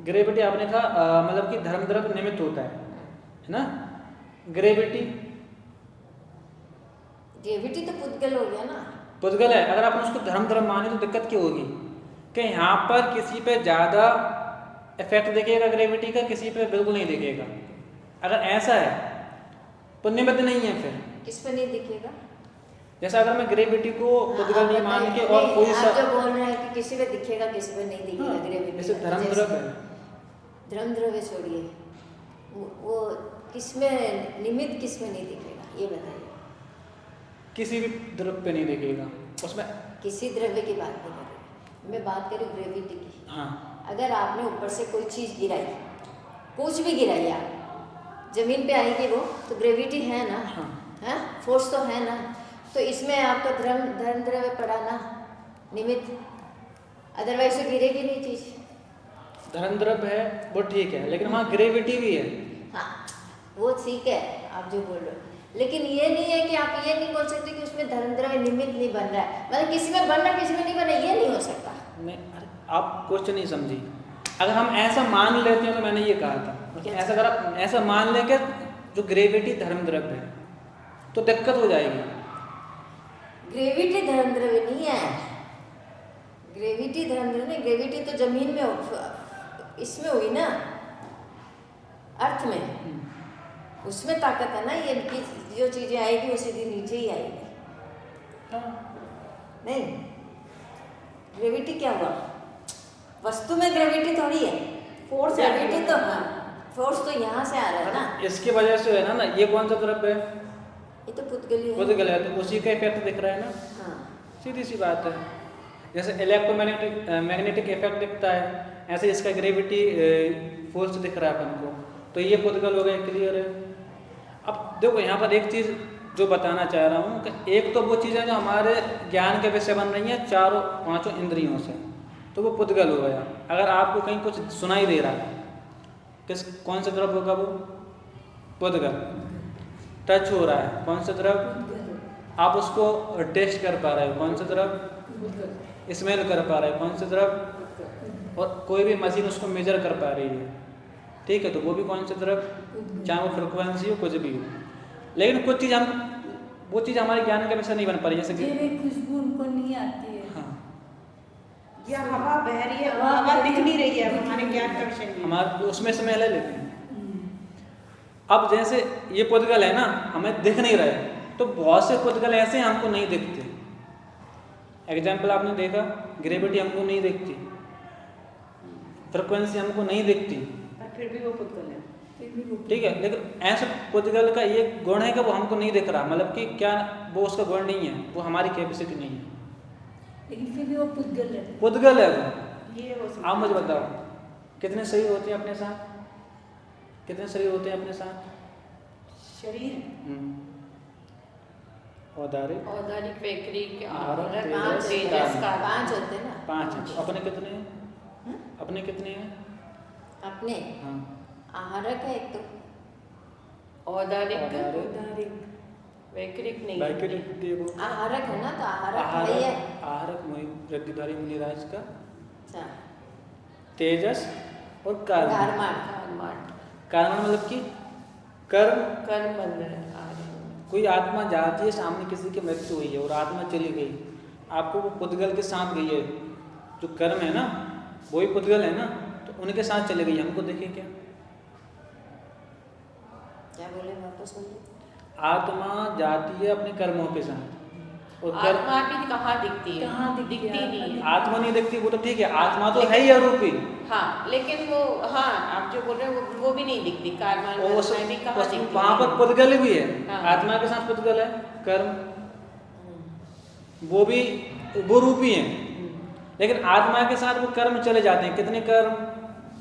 ग्रेविटी आपने कहा मतलब कि धर्म द्रव्य निमित्त होता है ना। ग्रेविटी ग्रेविटी तो पुद्गल हो गया ना। पुद्गल है, अगर आप उसको धर्म द्रव्य माने तो दिक्कत क्या होगी कि यहाँ पर किसी पे ज़्यादा इफेक्ट दिखेगा ग्रेविटी का, किसी पे बिल्कुल नहीं दिखेगा। अगर ऐसा है तो निमित्त नहीं है फिर। किस पे नहीं दिखेगा? जैसा अगर मैं ग्रेविटी को पुद्गल नहीं मान के और नहीं, कोई आप जो बोल रहे हैं कि किसी पे दिखेगा किसी पे नहीं दिखेगा, हाँ, ग्रेविटी जैसे का। धर्म जैसे- द्रव्य है, धर्म द्रव्य छोड़िए, वो किसमें निमित्त किसमें नहीं दिखेगा ये बताइए। किसी भी द्रव्य पे नहीं दिखेगा उसमें। किसी द्रव्य की बात नहीं कर रही मैं, बात करूँ ग्रेविटी की। हाँ अगर आपने ऊपर से कोई चीज़ गिराई, कुछ भी गिराई आप, जमीन पे आएगी वो तो ग्रेविटी है ना, हाँ। है फोर्स तो है ना। तो इसमें आपका धर्म द्रव्य पड़ा ना निमित्त, अदरवाइज तो गिरेगी नहीं चीज़। धर्म द्रव्य है वो ठीक है, लेकिन वहाँ ग्रेविटी भी है। हाँ वो ठीक है आप जो बोल रहे हो, लेकिन ये नहीं है कि आप ये नहीं बोल सकते कि उसमें धर्म द्रव्य निमित्त नहीं बन रहा है, मतलब किसी में बन रहा है किसी में नहीं बन रहा, ये नहीं हो सकता। नहीं, अरे आप क्वेश्चन नहीं समझी। अगर हम ऐसा मान लेते हैं तो मैंने ये कहा था कि ऐसा अगर आप ऐसा मान लेंगे जो ग्रेविटी धर्म द्रव्य है तो दिक्कत हो जाएगी। ग्रेविटी धर्म द्रव्य नहीं है, ग्रेविटी धर्म द्रव्य नहीं, ग्रेविटी तो जमीन में इसमें हुई ना, अर्थ में, उसमें ताकत है ना। ये कि जो चीजें आएगी वो सीधी नीचे ही आएगी। नहीं, ग्रेविटी क्या हुआ? वस्तु में ग्रेविटी थोड़ी है, फोर्स ग्रेविटी तो हाँ, फोर्स तो यहाँ से आ रहा है ना। इसकी वजह से है ना ये कौन सा द्रव्य है? ये तो पुद्गली है। पुद्गल है, तो उसी का इफेक्ट दिख रहा है ना, हाँ सीधी सी बात है। जैसे मैग्नेटिक इफेक्ट दिखता है, ऐसे इसका ग्रेविटी फोर्स दिख रहा है अपन को, तो ये पुद्गल हो गया, क्लियर है। अब देखो यहाँ पर एक चीज़ जो बताना चाह रहा हूँ कि एक तो वो चीज़ें जो हमारे ज्ञान के विषय बन रही हैं चारों पांचों इंद्रियों से, तो वो पुद्गल हो गया। अगर आपको कहीं कुछ सुनाई दे रहा है, कौन सा द्रव्य होगा वो? पुद्गल। टच हो रहा है, कौन सा द्रव्य? आप उसको टेस्ट कर पा रहे हो, कौन सा द्रव्य? स्मेल कर पा रहे हो, कौन सा द्रव्य? और कोई भी मशीन उसको मेजर कर पा रही है, ठीक है, तो वो भी कौन सा द्रव्य? चाहे वो फ्रिक्वेंसी हो, कुछ भी हो। लेकिन कुछ चीज़ वो चीज़ हमारे ज्ञान के विषय नहीं बन पा रही, जैसे कि ये खुशबू उनको नहीं आती है। हाँ, या हवा बह रही है, हवा दिख नहीं रही है, हमारे ज्ञान का विषय नहीं है। हमारे उसमें स्मेल है, लेकिन अब जैसे ये पुद्गल है ना, हमें दिख नहीं रहे, तो बहुत से पुद्गल ऐसे हमको नहीं दिखते। एग्जाम्पल आपने देखा, ग्रेविटी हमको नहीं दिखती, फ्रिक्वेंसी हमको नहीं दिखती, पर फिर भी वो पुद्गल है। ठीक है। लेकिन ऐसे पुद्गल का ये गुण है कि वो हमको नहीं दिख रहा, मतलब कि क्या वो उसका गुण नहीं है, वो हमारी कैपेसिटी नहीं है, लेकिन फिर भी वो पुद्गल है। पुद्गल है वो। ये हो सकता आप मुझे बताओ कितने शरीर होते हैं अपने साथ? कितने शरीर होते हैं अपने साथ? शरीर औदारिक, औदारिक, वैक्रिक, आहारक, औरक, तेजस, तेजस, कारण। पांच होते हैं ना। 5 हैं। अपने कितने हैं? हम्म? अपने कितने हैं? अपने हाँ, आहारक है एक तो, औदारिक, औदारिक, वैक्रिक नहीं। वैक्रिक देखो, आहारक है ना, तो आहारक है आहारक, ही है। आहारक वृद्धिधारी मुनिराज का, अच्छा, तेजस और कर्म। गारमाट। कर्माट, कर्म मतलब कि कर्म। कर्म बन रहे हैं, आ रहे हैं। कोई आत्मा जाती है, सामने किसी की मृत्यु हुई है और आत्मा चली गई, आपको वो पुद्गल के साथ गई है, जो कर्म है ना वही पुद्गल है ना, तो उनके साथ चली गई, हमको देखे क्या? क्या बोले वापस बोलिए? आत्मा जाती है अपने कर्मों के साथ, और कर्म आत्मा भी कहाँ दिखती है? कहाँ दिखती है? दिखती नहीं है। आत्मा नहीं दिखती, वो तो ठीक है, आत्मा तो है ही अरूपी, हाँ, लेकिन वो, हाँ आप जो बोल रहे हो वो भी नहीं दिखती। कार्बन और उस में भी कहाँ दिखती वहाँ है? पर पुद्गल भी है, हाँ। आत्मा के साथ पुद्गल है कर्म, वो भी वो रूपी है, लेकिन आत्मा के साथ वो कर्म चले जाते हैं। कितने कर्म?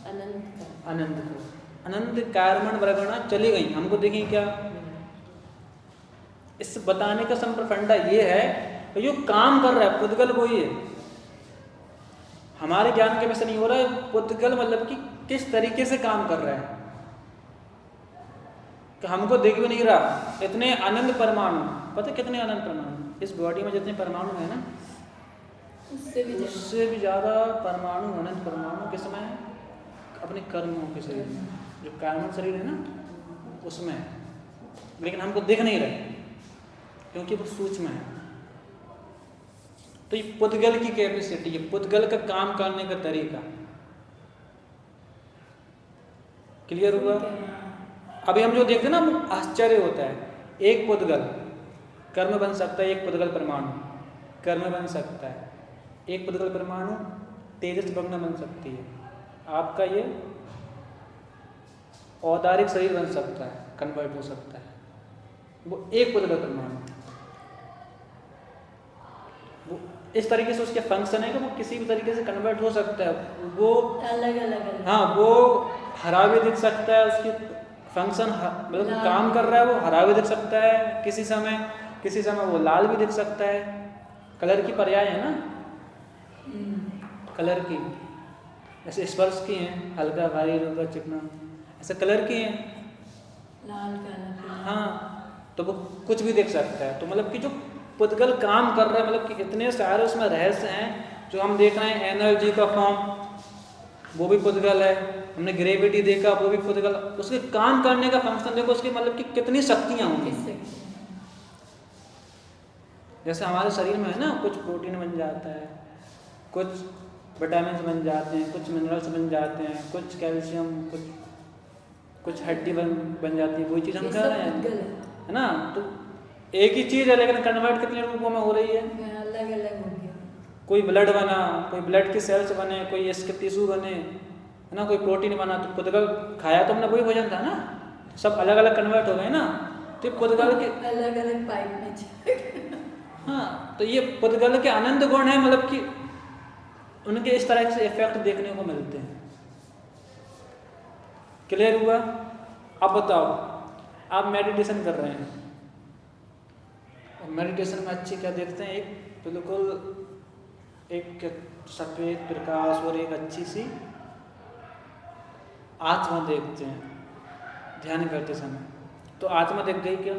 अनंत का। अनंत कर्म। अनंत कर्मण वर्गणा चली गई, हमको देखिए क्या? इस बताने का संप्रफंडा ये है कि जो काम कर रहा है पुद्गल वही है, हमारे ज्ञान के वैसे नहीं हो रहा है। पुद्गल मतलब कि किस तरीके से काम कर रहा है कि हमको दिख भी नहीं रहा। इतने अनंत परमाणु, पता है कितने अनंत परमाणु? इस बॉडी में जितने परमाणु है ना, उससे भी ज़्यादा परमाणु, अनंत परमाणु किसमें है? अपने कर्मों के शरीर में, जो कार्बन शरीर है ना उसमें है। लेकिन हमको दिख नहीं रहे क्योंकि वो सूक्ष्म है। तो ये पुद्गल की कैपेसिटी है, पुद्गल का काम करने का तरीका। क्लियर हुआ? अभी हम जो देखते हैं ना आश्चर्य होता है, एक पुद्गल कर्म बन सकता है, एक पुद्गल परमाणु कर्म बन सकता है, एक पुद्गल परमाणु तेजस भग्न बन सकती है। आपका ये औदारिक शरीर बन सकता है, कन्वर्ट हो सकता है, वो एक पुद्गल परमाणु। वो इस तरीके से उसके फंक्शन है कि वो किसी भी तरीके से कन्वर्ट हो सकता है। वो अलग अलग हाँ, वो हरा भी दिख सकता है, उसकी फंक्शन मतलब काम कर रहा है, वो हरा भी दिख सकता है किसी समय वो लाल भी दिख सकता है। कलर की पर्याय है ना, कलर की, ऐसे स्पर्श की हैं, हल्का भारी हल्का चिकना, ऐसे कलर की हैं। लाल कलर। हाँ, तो वो कुछ भी देख सकता है। तो मतलब कि जो पुद्गल काम कर रहा है, मतलब कि इतने सारे उसमें रहस्य हैं जो हम देख रहे हैं। एनर्जी का फॉर्म वो भी पुद्गल है, हमने ग्रेविटी देखा वो भी पुद्गल। उसके काम करने का फंक्शन देखो, उसकी मतलब कि कितनी शक्तियाँ होंगी। जैसे हमारे शरीर में है ना, कुछ प्रोटीन बन जाता है, कुछ विटामिन बन जाते हैं, कुछ मिनरल्स बन जाते हैं, कुछ कैल्शियम, कुछ हड्डी बन जाती है। वही चीज़ हम कह रहे हैं, है ना। तो एक ही चीज़ है लेकिन कन्वर्ट कितने रूपों में हो रही है, अलग अलग हो गया। कोई ब्लड बना, कोई ब्लड की सेल्स बने, कोई इसके टिश्यू बने, है ना, कोई प्रोटीन बना। तो पुद्गल खाया तो हमने वही भोजन था ना, सब अलग अलग कन्वर्ट हो गए ना। तो पुद्गल के अलग अलग पाइप में हाँ, तो ये पुद्गल के आनंद गुण है, मतलब कि उनके इस तरह से इफेक्ट देखने को मिलते हैं। क्लियर हुआ? अब बताओ, आप मेडिटेशन कर रहे हैं और मेडिटेशन में अच्छी क्या देखते हैं? एक बिल्कुल एक सफेद प्रकाश और एक अच्छी सी आत्मा देखते हैं ध्यान करते समय। तो आत्मा दिख गई क्या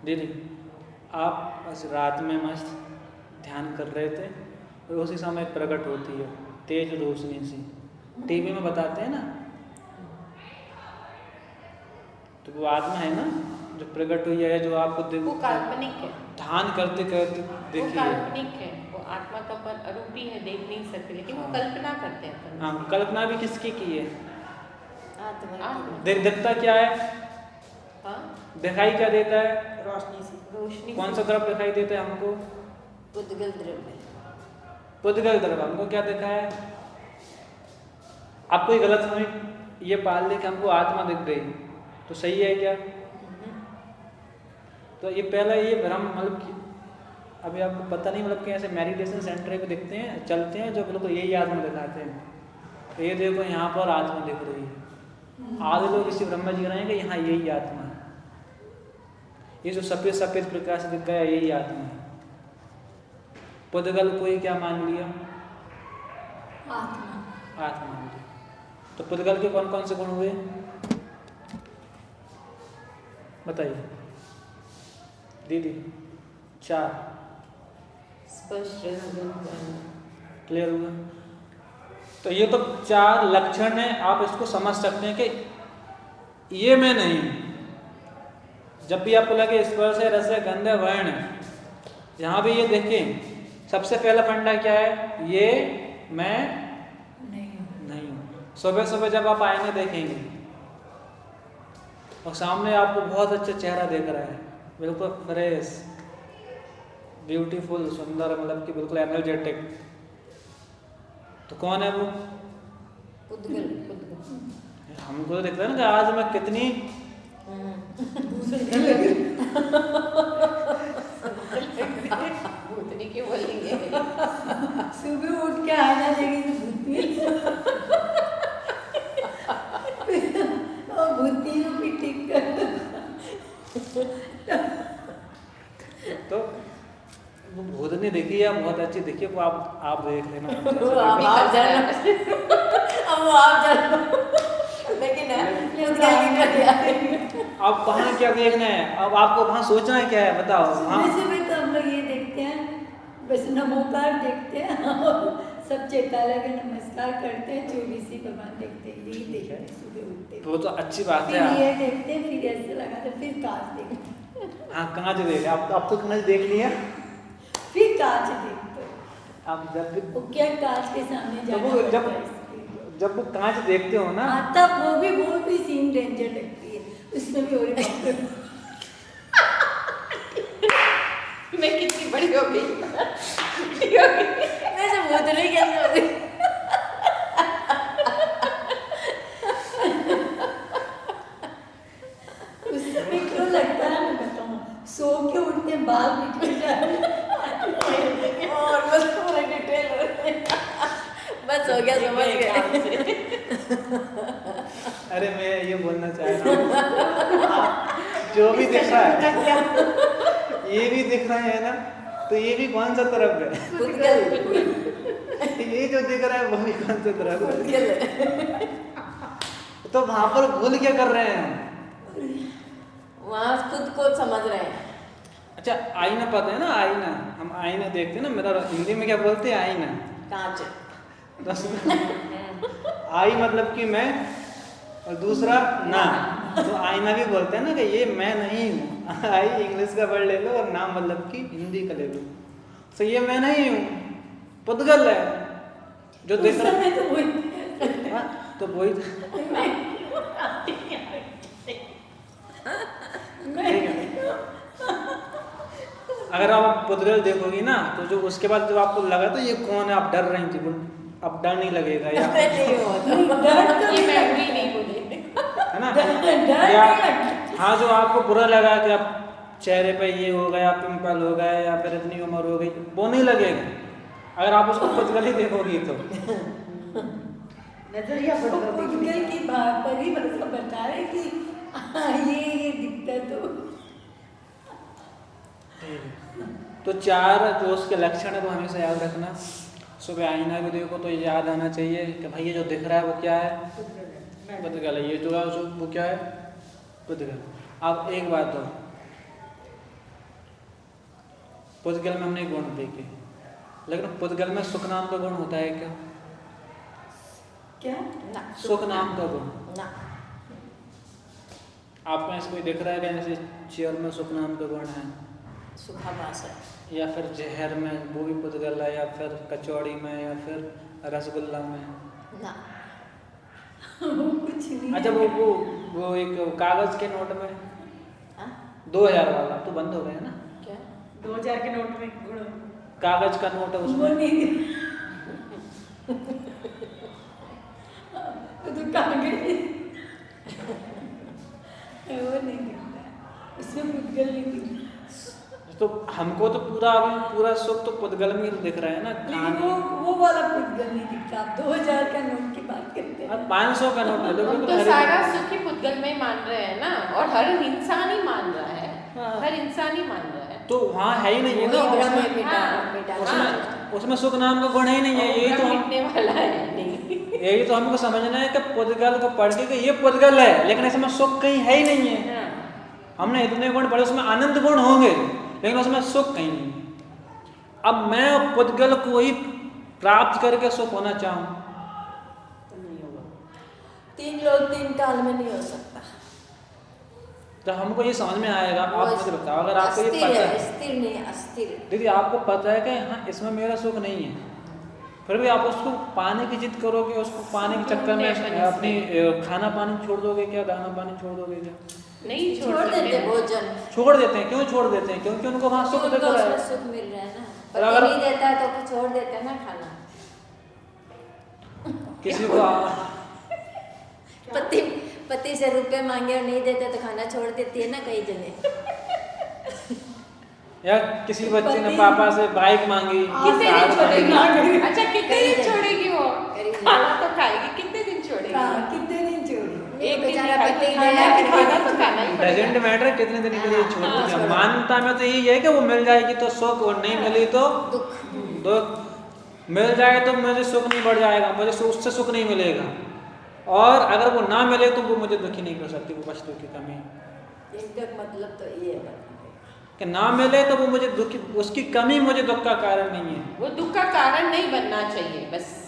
दीदी? आप बस रात में मस्त ध्यान कर रहे थे और उसी समय प्रकट होती है तेज रोशनी सी, टीवी में बताते हैं ना। तो वो आत्मा है ना जो प्रकट हुई है, जो आपको वो काल्पनिक है, ध्यान करते करते वो देखिए। काल्पनिक है, वो आत्मा तो पर अरूपी है, देख नहीं सकते, लेकिन वो कल्पना करते हैं अपन। हाँ, कल्पना भी किसकी की है? आत्मा। दिखता क्या है? हाँ, दिखाई क्या देता है? रोशनी से। रोशनी। कौन सा द्रव दिखाई देता है हमको? पुद्गल द्रव्य। पुद्गल द्रव हमको क्या दिखा है? आप कोई गलत फहमी ये पाल ले कि हमको आत्मा दिख गई, तो सही है क्या? तो ये पहला ये भ्रम, मतलब कि अभी आपको पता नहीं, मतलब कि ऐसे मेडिटेशन सेंटर पे दिखते हैं, चलते हैं जो बिल्कुल यही आत्मा दिखाते हैं। ये देखो यहाँ पर आत्मा दिख रही है। आधे लोग इसी भ्रम में जी रहे हैं कि यहाँ यही आत्मा है, ये जो सफेद सफेद प्रकाश दिख गया यही आत्मा है। पुद्गल कोई क्या मान लिया? आत्मा मान लिया। तो पुद्गल के कौन कौन से गुण हुए बताइए दीदी? 4। स्पष्ट। क्लियर हुआ? तो ये तो 4 लक्षण है, आप इसको समझ सकते हैं कि ये मैं नहीं हूं। जब भी आपको लगे स्पर्श है, रस है, गंध है, वर्ण है, यहाँ भी ये देखें, सबसे पहला फंडा क्या है? ये मैं नहीं हूँ। सुबह सुबह जब आप आईने देखेंगे और सामने आपको बहुत अच्छा चेहरा दिख रहा है, बिल्कुल फ्रेश, ब्यूटीफुल, सुंदर, मतलब कि बिल्कुल एनर्जेटिक, तो कौन है वो? पुद्गल। हमको तो दिखता है ना कि आज मैं कितनी भूतनी क्यों बोलेंगे? सुबह उठ के आना देगी और भूतनी को भी ठीक कर। तो वो भूतनी देखी है, बहुत अच्छी देखी है, वो आप देख लेना। आप जानो, अब वो आप जानो, लेकिन अब वहाँ क्या देखना है? अब आपको वहाँ सोचना है क्या है बताओ? हाँ, सुबह सुबह तो हम लोग ये देखते हैं बस नमोकार देखते हैं और सब चेताला के नमस्कार करते हैं, 24 भगवान देखते हैं, यही देखते हैं सुबह उठते वो तो अच्छी बात फिर है। ये देखते हैं, फिर ऐसे लगाते हैं, फिर कांच देखते हैं, हाँ कांच देख आप तो कांच देख लिया। फिर कांच देखते हैं। आप जब भी वो क्या कांच के सामने तो जाना वो पड़ता जब है इसलिए। जब वो कांच देखते हो ना, हाँ तब वो भी सीन डेंजर लगती है, उसमें भी और बाप रे। मैं कितनी बड़ी हो गई वैसे भूत नहीं कैसे हो गई? उसमें क्यों लगता है मैं बताऊँ, सो के उठते बाल निकल जाते और बस पूरा डिटेल हो गया। बस हो गया, समझ गए। अरे मैं ये बोलना चाह रहा हूँ जो भी दिख रहा है, ये भी दिख रहा है ना, तो ये भी कौन सा तरफ है? भूतगल, ये जो दिख रहा है वो भी कौन सा तरफ है? भूतगल। तो वहां पर भूल क्या कर रहे हैं हम? वहाँ खुद को समझ रहे हैं। अच्छा आईना पता है ना, आईना हम आईना देखते हैं ना, मेरा हिंदी में क्या बोलते हैं आईना। कांच। आई मतलब कि मैं और दूसरा ना, तो आईना भी बोलते हैं ना कि ये मैं नहीं हूँ। आई इंग्लिश का वर्ड ले लो और नाम मतलब कि हिंदी का ले लो, तो ये मैं नहीं हूँ, पुद्गल है जो देख रहा है। तो वही हाँ, तो वही ठीक है। अगर आप पुद्गल देखोगी ना, तो जो उसके बाद जब आपको लगा तो ये कौन है, आप डर रही थी, अब डर नहीं लगेगा या नहीं होता। डर तो ये मैं भी नहीं बोली है ना, डर या नहीं लगता। हाँ जो आपको बुरा लगा कि आप चेहरे पे ये हो गया, पिंपल हो गया या फिर इतनी उम्र हो गई, वो नहीं लगेगा अगर आप उसको पुद्गल ही देखोगी तो। नजरिया वो बदल पुद्गल की बात पर ही मतलब बता रहे कि ये दिखता तो चार जो उसके लक्षण है वो हमेशा याद रखना। सुबह आईना भी देखो तो ये याद आना चाहिए कि भाई ये जो दिख रहा है वो क्या है, पुद्गल है। ये जो है वो क्या है, पुद्गल। अब एक बात और, पुद्गल में हमने गुण देखे, लेकिन पुद्गल में सुख नाम का गुण होता है क्या? क्या ना, सुख नाम का गुण ना। आपको ऐसे कोई दिख रहा है कि जैसे चेयर में सुख नाम का गुण है, सुखाभास है। या फिर जहर में वो भी पुद्गल है, या फिर कचौड़ी में, या फिर रसगुल्ला में? ना, वो कुछ नहीं अच्छा वो एक कागज के नोट में हाँ? 2000 वाला तो बंद हो गया ना, क्या? 2000 के नोट में गुण कागज का नोट है वो उसमें नहीं वो तो कागज वो नहीं दिखता, उसमें पुद्गल नहीं दिखता। तो हमको तो पूरा सुख तो पुद्गल में ही दिख रहा है ना। लेकिन वो वाला पुद्गल नहीं दिखता। आप 2000 का नोट की बात करते हैं। 500 का नोट ले लो, हम बिल्कुल तो हरे- सारा सुख ही पुद्गल में मान रहे हैं ना, और हर इंसान ही मान रहा है, हाँ। हर इंसान ही मान रहा है। तो वहाँ है ही नहीं है ना वही भ्रम है, उसमें, मिटाना हाँ। चाहिए। उसमें सुख नाम का गुण ही नहीं है। यही तो हम मिटने वाला है नहीं। यही तो हमको समझना है कि पुद्गल को पढ़ के कि ये पुद्गल है, लेकिन इसमें सुख कहीं है ही नहीं है। हाँ। हमने इतने गुण पढ़े, उसमें आनंद गुण होंगे लेकिन उसमें सुख कहीं नहीं है। अब मैं पुद्गल को ही प्राप्त करके सुख होना चाहूँ तो नहीं होगा। 3 लोग 3 काल में नहीं हो सकता। तो हमको ये समझ में आएगा। आप वो मुझे बताओ, अगर आपको ये अस्थिर पता है, है, स्थिर नहीं है, अस्थिर। दीदी आपको पता है कि हाँ इसमें मेरा सुख नहीं है, फिर भी आप उसको पाने की जिद करोगे, उसको पाने के चक्कर में अपनी खाना पानी छोड़ दोगे क्या, दाना पानी छोड़ दोगे क्या? नहीं छोड़ देते भोजन, छोड़ देते हैं। क्यों छोड़ देते हैं? क्योंकि उनको वहाँ सुख दिख उनको रहा उसमें है। सुख मिल रहा है ना। और पति अगर- नहीं देता है तो फिर छोड़ देते हैं ना खाना। किसी को पति से रुपए मांगे और नहीं देते तो खाना छोड़ देती है ना कई जने। या किसी बच्चे ने पापा से बाइक मांगी, कितने कार दिन छोड़ेगी? मांगी। अच्छा कितने दिन छोड़ेगी वो? खाना तो खाएगी, कितने दिन छोड़ेगी? हाँ, कितने दिन छोड़ी? एक दिन बेचारा खाएगी, पति खाना गया तो खाना तो खाना ही पड़ेगा। डजेंट मैटर कितने दिन के लिए छोड़ हाँ, देते हैं। मानता में तो यही है कि वो मिल जाएगी तो सुख, और नहीं मिली तो दुख। दुख। मिल जाए तो मुझे सुख नहीं बढ़ जाएगा, मुझे उससे सुख नहीं मिलेगा, और अगर वो ना मिले तो वो मुझे दुखी नहीं कर सकती, वो वस्तु की कमी। एक तक मतलब तो ये है। कि ना मिले तो वो मुझे दुख, उसकी कमी मुझे दुख का कारण नहीं है। वो दुख का कारण नहीं बनना चाहिए बस।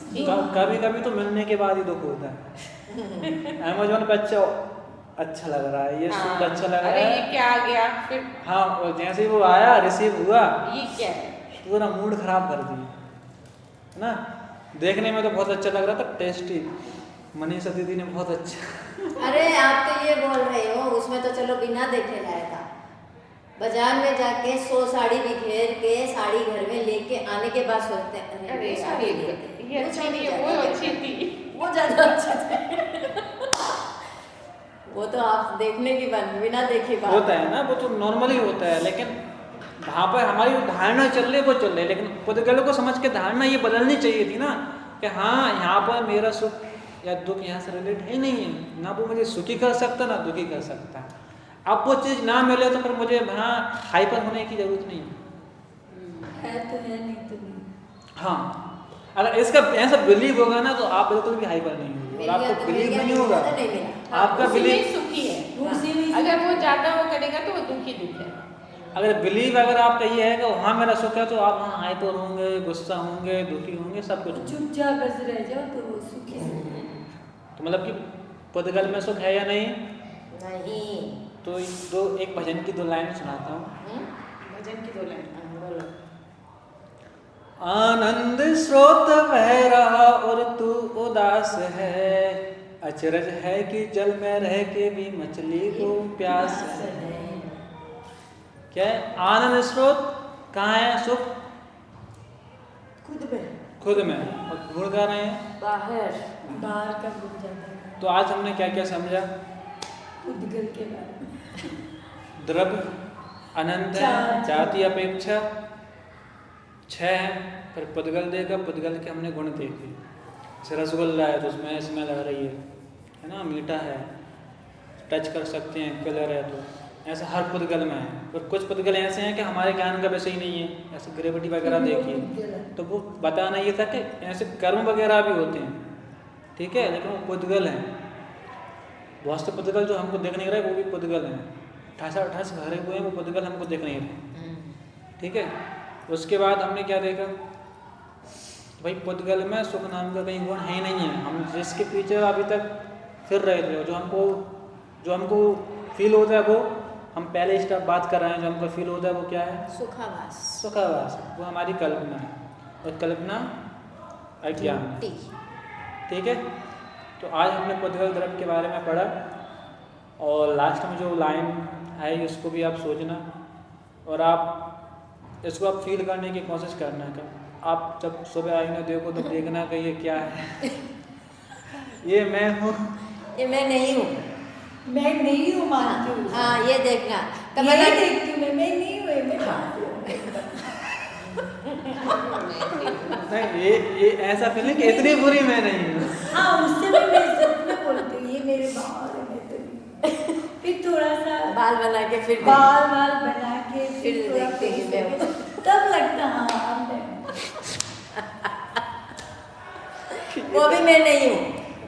कभी कभी तो मिलने के बाद ही दुख होता है। अमेज़न पे अच्छा लग रहा है, ये सूट अच्छा लग रहा अरे ये है, क्या आ गया फिर, हाँ, और जैसे ही वो आया रिसीव हुआ ये क्या है, पूरा मूड खराब कर दिया, है ना। देखने में तो बहुत अच्छा लग रहा था, टेस्टी, मनीषा दीदी ने बहुत अच्छा। अरे आप तो ये बोल रहे हो, उसमें तो चलो बिना देखे लाया था। बाजार में जाके 100 साड़ी बिखेर के साड़ी घर में लेके आने के बाद सोचते हैं अरे ये साड़ी लेते, ये वो अच्छी साड़ी नहीं है, ज्यादा वो अच्छी अच्छी थी। वो ज्यादा अच्छा था। वो तो आप देखने की बात, बिना देखे बात होता है ना, वो तो नॉर्मली होता है, लेकिन वहाँ पर हमारी धारणा चल रही है वो चल रही है, लेकिन पुद्गलों को समझ के धारणा ये बदलनी चाहिए थी ना कि हाँ यहाँ पर मेरा सुख या दुख यहाँ से रिलेट है नहीं है, ना वो मुझे सुखी कर सकता ना दुखी कर सकता है। अब वो चीज़ ना मिले तो फिर मुझे वहाँ हाइपर होने की जरूरत नहीं है। है तो है, नहीं तो नहीं। हाँ, अगर इसका ऐसा बिलीव होगा ना तो आप बिल्कुल भी हाइपर नहीं होंगे, और आपको बिलीव नहीं होगा, नहीं मिला। आपका उसी में बिलीव, सुखी है, उसी में अगर वो ज्यादा वो करेगा तो वो दुखी दुख है। अगर बिलीव अगर आपका ये है कि वहाँ मेरा सुख है तो आप वहाँ हाइपर होंगे, गुस्सा होंगे, दुखी होंगे, सब कुछ होंगे। चुपचाप बस रह जाओ तो वो सुखी से। तो मतलब कि पुद्गल में सुख है या नहीं? नहीं। तो एक भजन की 2 लाइन सुनाता हूँ। भजन की 2 लाइन बोलो। आनंद स्रोत बह रहा और तू उदास है, अचरज है कि जल में रह के भी मछली को प्यास है। क्या है? आनंद स्रोत कहाँ है? सुख खुद में, खुद में, और ढूंढ कर रहे हैं बाहर। बाहर का भूल जाता है तो आज हमने क्या क्या समझा? उद्गल के बारे में। द्रव्य अनंत है, जाति अपेक्षा 6 है, फिर पुद्गल देगा, पुद्गल के हमने गुण देखे। जैसे रसगुल्ला है तो उसमें स्मेल आ रही है ना, मीठा है, टच कर सकते हैं, कलर है, तो ऐसा हर पुद्गल में है। और कुछ पुद्गल ऐसे हैं कि हमारे ज्ञान का विषय ही नहीं है, ऐसे ग्रेविटी वगैरह देखिए तो वो बताना ये था कि ऐसे कर्म वगैरह भी होते हैं, ठीक है, लेकिन वो पुद्गल हैं। बहुत से पुद्गल जो हमको देख नहीं रहे वो भी पुद्गल हैं, ठस भरे हुए हैं, वो पुद्गल हमको देख नहीं रहे, ठीक है। उसके बाद हमने क्या देखा भाई, पुद्गल में सुख नाम का कहीं गुण है ही नहीं है। हम जिसके पीछे अभी तक फिर रहे थे, जो हमको फील होता है वो हम पहले स्टेप बात कर रहे हैं, जो हमको फील होता है वो क्या है? सुखावास। सुखावास, वो हमारी कल्पना है, और कल्पना अज्ञान, ठीक है। तो आज हमने पुद्गल द्रव्य के बारे में पढ़ा, और लास्ट में जो लाइन है उसको भी आप सोचना, और आप इसको आप फील करने की कोशिश करना है। आप जब सुबह आईने देखो तो देखना कि ये क्या है। ये मैं हूँ, ये मैं नहीं हूँ, मैं नहीं हूँ मानती हूँ। हाँ ये देखना यही देखती हूँ मैं नहीं हूँ, मैं मानती हूँ। नहीं ये ऐसा फीलिंग कि इतनी बुरी मैं नहीं हूँ। हाँ उससे भी मैं सच में बोलती हूँ, ये मेरे बाल है, मैं तो नहीं। फिर थोड़ा सा बाल बना के फिर बाल बना के फिर थोड़ा देखते हैं face मैं। करके, तब लगता हाँ मैं। वो भी मैं नहीं हूँ,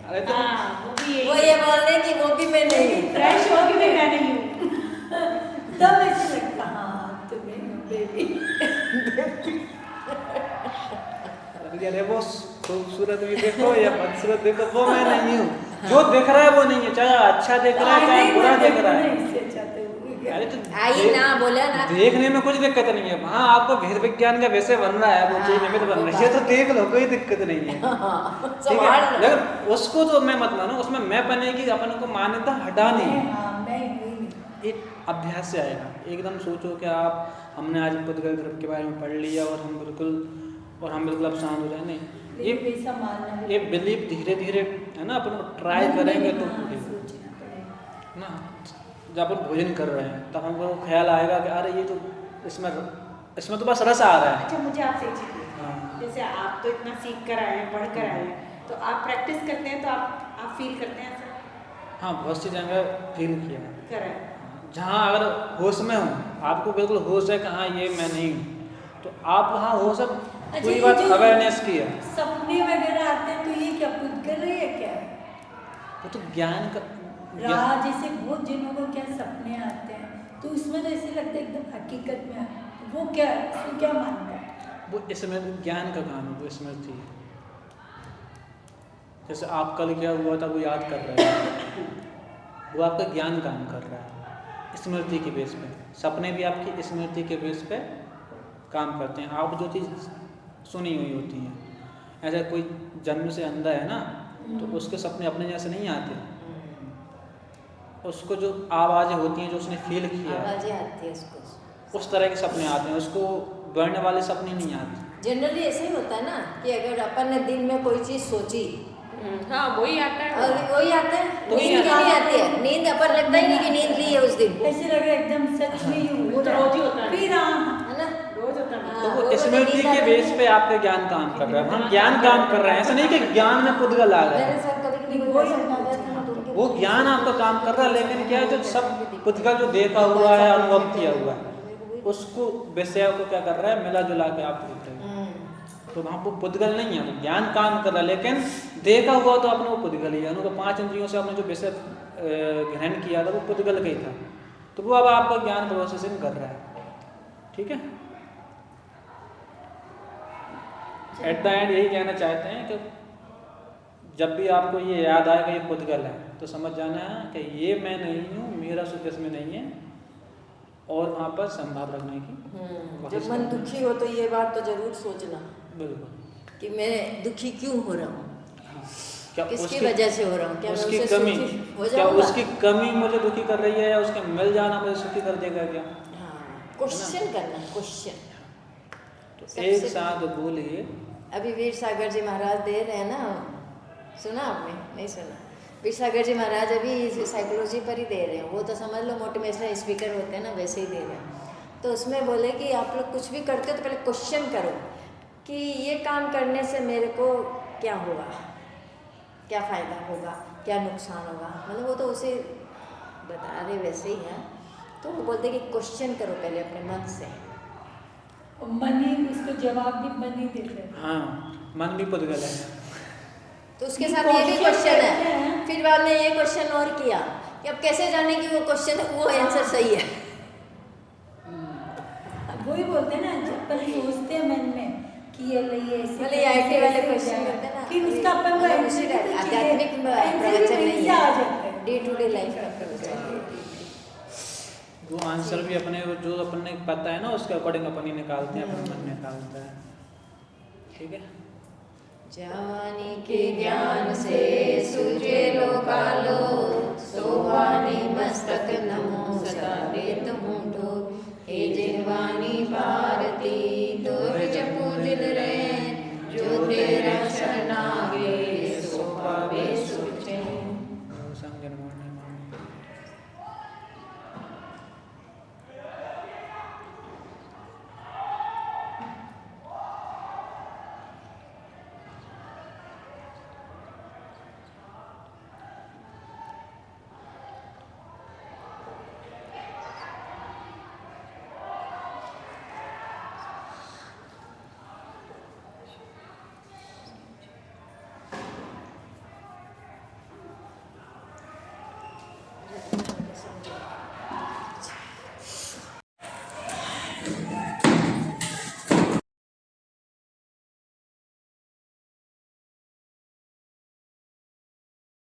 अरे तो हाँ वो भी वो यही ये बोल रहे कि वो भी मैं नहीं हूँ। फ्रेश होगी मैं नहीं हूँ। तब ऐसे लगता हाँ तो मैं हूँ बेबी। अरे वो खूबसूरत भी देखो या बदसूरत देखो, वो मैं नहीं हूँ। जो दिख रहा है वो नहीं है, चाहे अच्छा दिख रहा है चाहे बुरा दिख रहा है। इससे अच्छा तो हो गया। अरे तो आई ना बोला ना, देखने में कुछ दिक्कत नहीं है, हाँ आपको भेद विज्ञान का वैसे बन रहा है, वो चीज निमित्त बन रही है तो देख लो, कोई दिक्कत नहीं है, ठीक है। संभाल लो। लेकिन उसको तो मैं मत मानो, उसमें मैं बनेगी, अपन को मान्यता हटानी है। हाँ मैं हूँ नहीं। एक अभ्यास से आएगा। एकदम सोचो कि आप, हमने आज पुद्गल द्रव्य के बारे में पढ़ लिया और हम बिल्कुल अब शांत हो जाए, नहीं, ये पैसा मारना ये बिलीव धीरे धीरे है ना, अपन ट्राई करेंगे तो सोचना पड़ेगा ना। जब अपन भोजन कर रहे हैं तब हमको ख्याल आएगा कि अरे ये तो इसमें तो बस रस आ रहा है। अच्छा मुझे आपसे एक चीज़ पूछनी है। हाँ। जैसे आप तो इतना सीख कर आए हैं, पढ़ कर आए हैं, तो आप प्रैक्टिस करते हैं तो आप फील करते हैं ऐसा? हाँ, बहुत सी जगह फील किया है, करा है। जहाँ अगर होश में हूँ, आपको बिल्कुल होश है कि हाँ ये मैं नहीं हूँ, तो आप वहाँ हो सब अच्छा, पूरी ये बात जो अवेयरनेस की है। सपने वगैरह आते हैं तो ये क्या पुद्गल है या क्या है? वो तो ज्ञान का राह जैसे बहुत जनों को क्या सपने आते हैं तो उसमें तो ऐसे लगता है एकदम हकीकत में है। तो वो क्या है, उसमें क्या मानता है? वो इसमें ज्ञान का काम है, वो स्मृति है। जैसे आप कल क्या हुआ था वो याद कर रहे हैं, वो आपका ज्ञान काम कर रहा है स्मृति के बेस पे। सपने भी आपकी स्मृति के बेस पे काम करते हैं। आप जो चीज़ सुनी हुई होती हैं, ऐसा कोई जन्म से अंधा है ना, तो उसके सपने अपने जैसे नहीं आते। उसको जो आवाज़ें होती हैं जो उसने फील किया है, आवाज़ें आती है उसको, उस तरह के सपने आते हैं। उसको बढ़ने वाले सपने नहीं आते। जनरली ऐसे ही होता है ना कि अगर अपन ने दिन में कोई चीज़ सोची हाँ वही आता है। और वही आता है, तो नींद क्यों नहीं आती है? नींद अपन लगता ही नहीं कि नींद ली है उस दिन, ऐसे लग रहा है एकदम सच में ही वो तो रोज ही होता है। फिर हाँ है ना? रोज होता है। तो हाँ, वो वो स्मृति नींद के आती बेस है। पे आपका ज्ञान काम कर रहा है। हम ज्ञान काम कर रहे हैं, ऐसा नहीं कि ज्ञान में पुद्गल आ गया। मेरे साथ कभी कभी वही ऐसा होता था ना, तो उनके वो ज्ञान आपका काम कर रहा है, लेकिन क्या है जो सब पुद्गल जो देखा हुआ है, अनुभव किया हुआ है, उसको विषय को क्या कर रहा है, मिला जुला के आप लिख रहे हैं। तो वहाँ पर पुद्गल नहीं है, वो ज्ञान काम कर रहा है। लेकिन देखा हुआ तो आपने वो पुद्गल ही है। उनको 5 इंद्रियों से आपने जो विषय ग्रहण किया था वो पुद्गल का ही था। तो वो अब आपका ज्ञान प्रोसेसिंग कर रहा है। ठीक है। एट द एंड यही कहना चाहते हैं कि जब भी आपको ये याद आएगा ये पुद्गल है, तो समझ जाना है कि ये मैं नहीं हूँ, मेरा सुख इसमें नहीं है, और वहाँ पर संभाव रखने की जब कोशिश मन करना। दुखी हो तो ये बात तो जरूर सोचना बिल्कुल। कि मैं दुखी क्यों हो रहा हूँ, क्या किसकी वजह से हो रहा हूँ, क्या मैं उसकी उससे कमी, सुखी हो क्या जाऊंगा? उसकी कमी मुझे दुखी कर रही है, या उसके मिल जाना मुझे सुखी कर देगा क्या? हाँ, क्वेश्चन करना, क्वेश्चन। तो सबसे- एक साथ बोलिए। अभी वीर सागर जी महाराज दे रहे हैं ना, सुना आपने? नहीं सुना? वीर सागर जी महाराज अभी साइकोलॉजी पर ही दे रहे हैं। वो तो समझ लो मोटिवेशनल स्पीकर होते हैं ना, वैसे ही दे रहे हैं। तो उसमें बोले कि आप लोग कुछ भी करते हो तो पहले क्वेश्चन करो कि ये काम करने से मेरे को क्या होगा, क्या फ़ायदा होगा, क्या नुकसान होगा। मतलब वो तो उसे बता रहे वैसे ही है। तो वो बोलते कि क्वेश्चन करो पहले अपने मन से। और मन ही उसको जवाब भी मन ही देता है। हाँ, मन भी पुद्गल है। तो उसके साथ ये भी क्वेश्चन है। फिर बाद में ये क्वेश्चन और किया कि अब कैसे जाने कि वो क्वेश्चन वो आंसर सही है। वही बोलते हैं ना, जब अपन सोचते हैं मन में कि ये लिए ऐसे भले IT वाले ऐसे क्वेश्चन जाए, करते हैं ना, फिर उसका अपन को मतलब आंसर उसी का भी तो आध्यात्मिक चाहिए। आंसर भी प्रवचन वहीं नहीं से आ है, जाता है। डे टू डे लाइफ का प्रवचन। वो आंसर भी अपने जो अपन ने पता है ना उसके अकॉर्डिंग अपन ही निकालते हैं, अपना मन निकालता है। ठीक है। जवानी के ज्ञान से सूझे लोकालो, सोवानी मस्तक नमो सदा देत हूँ तो, हे जिनवानी भारती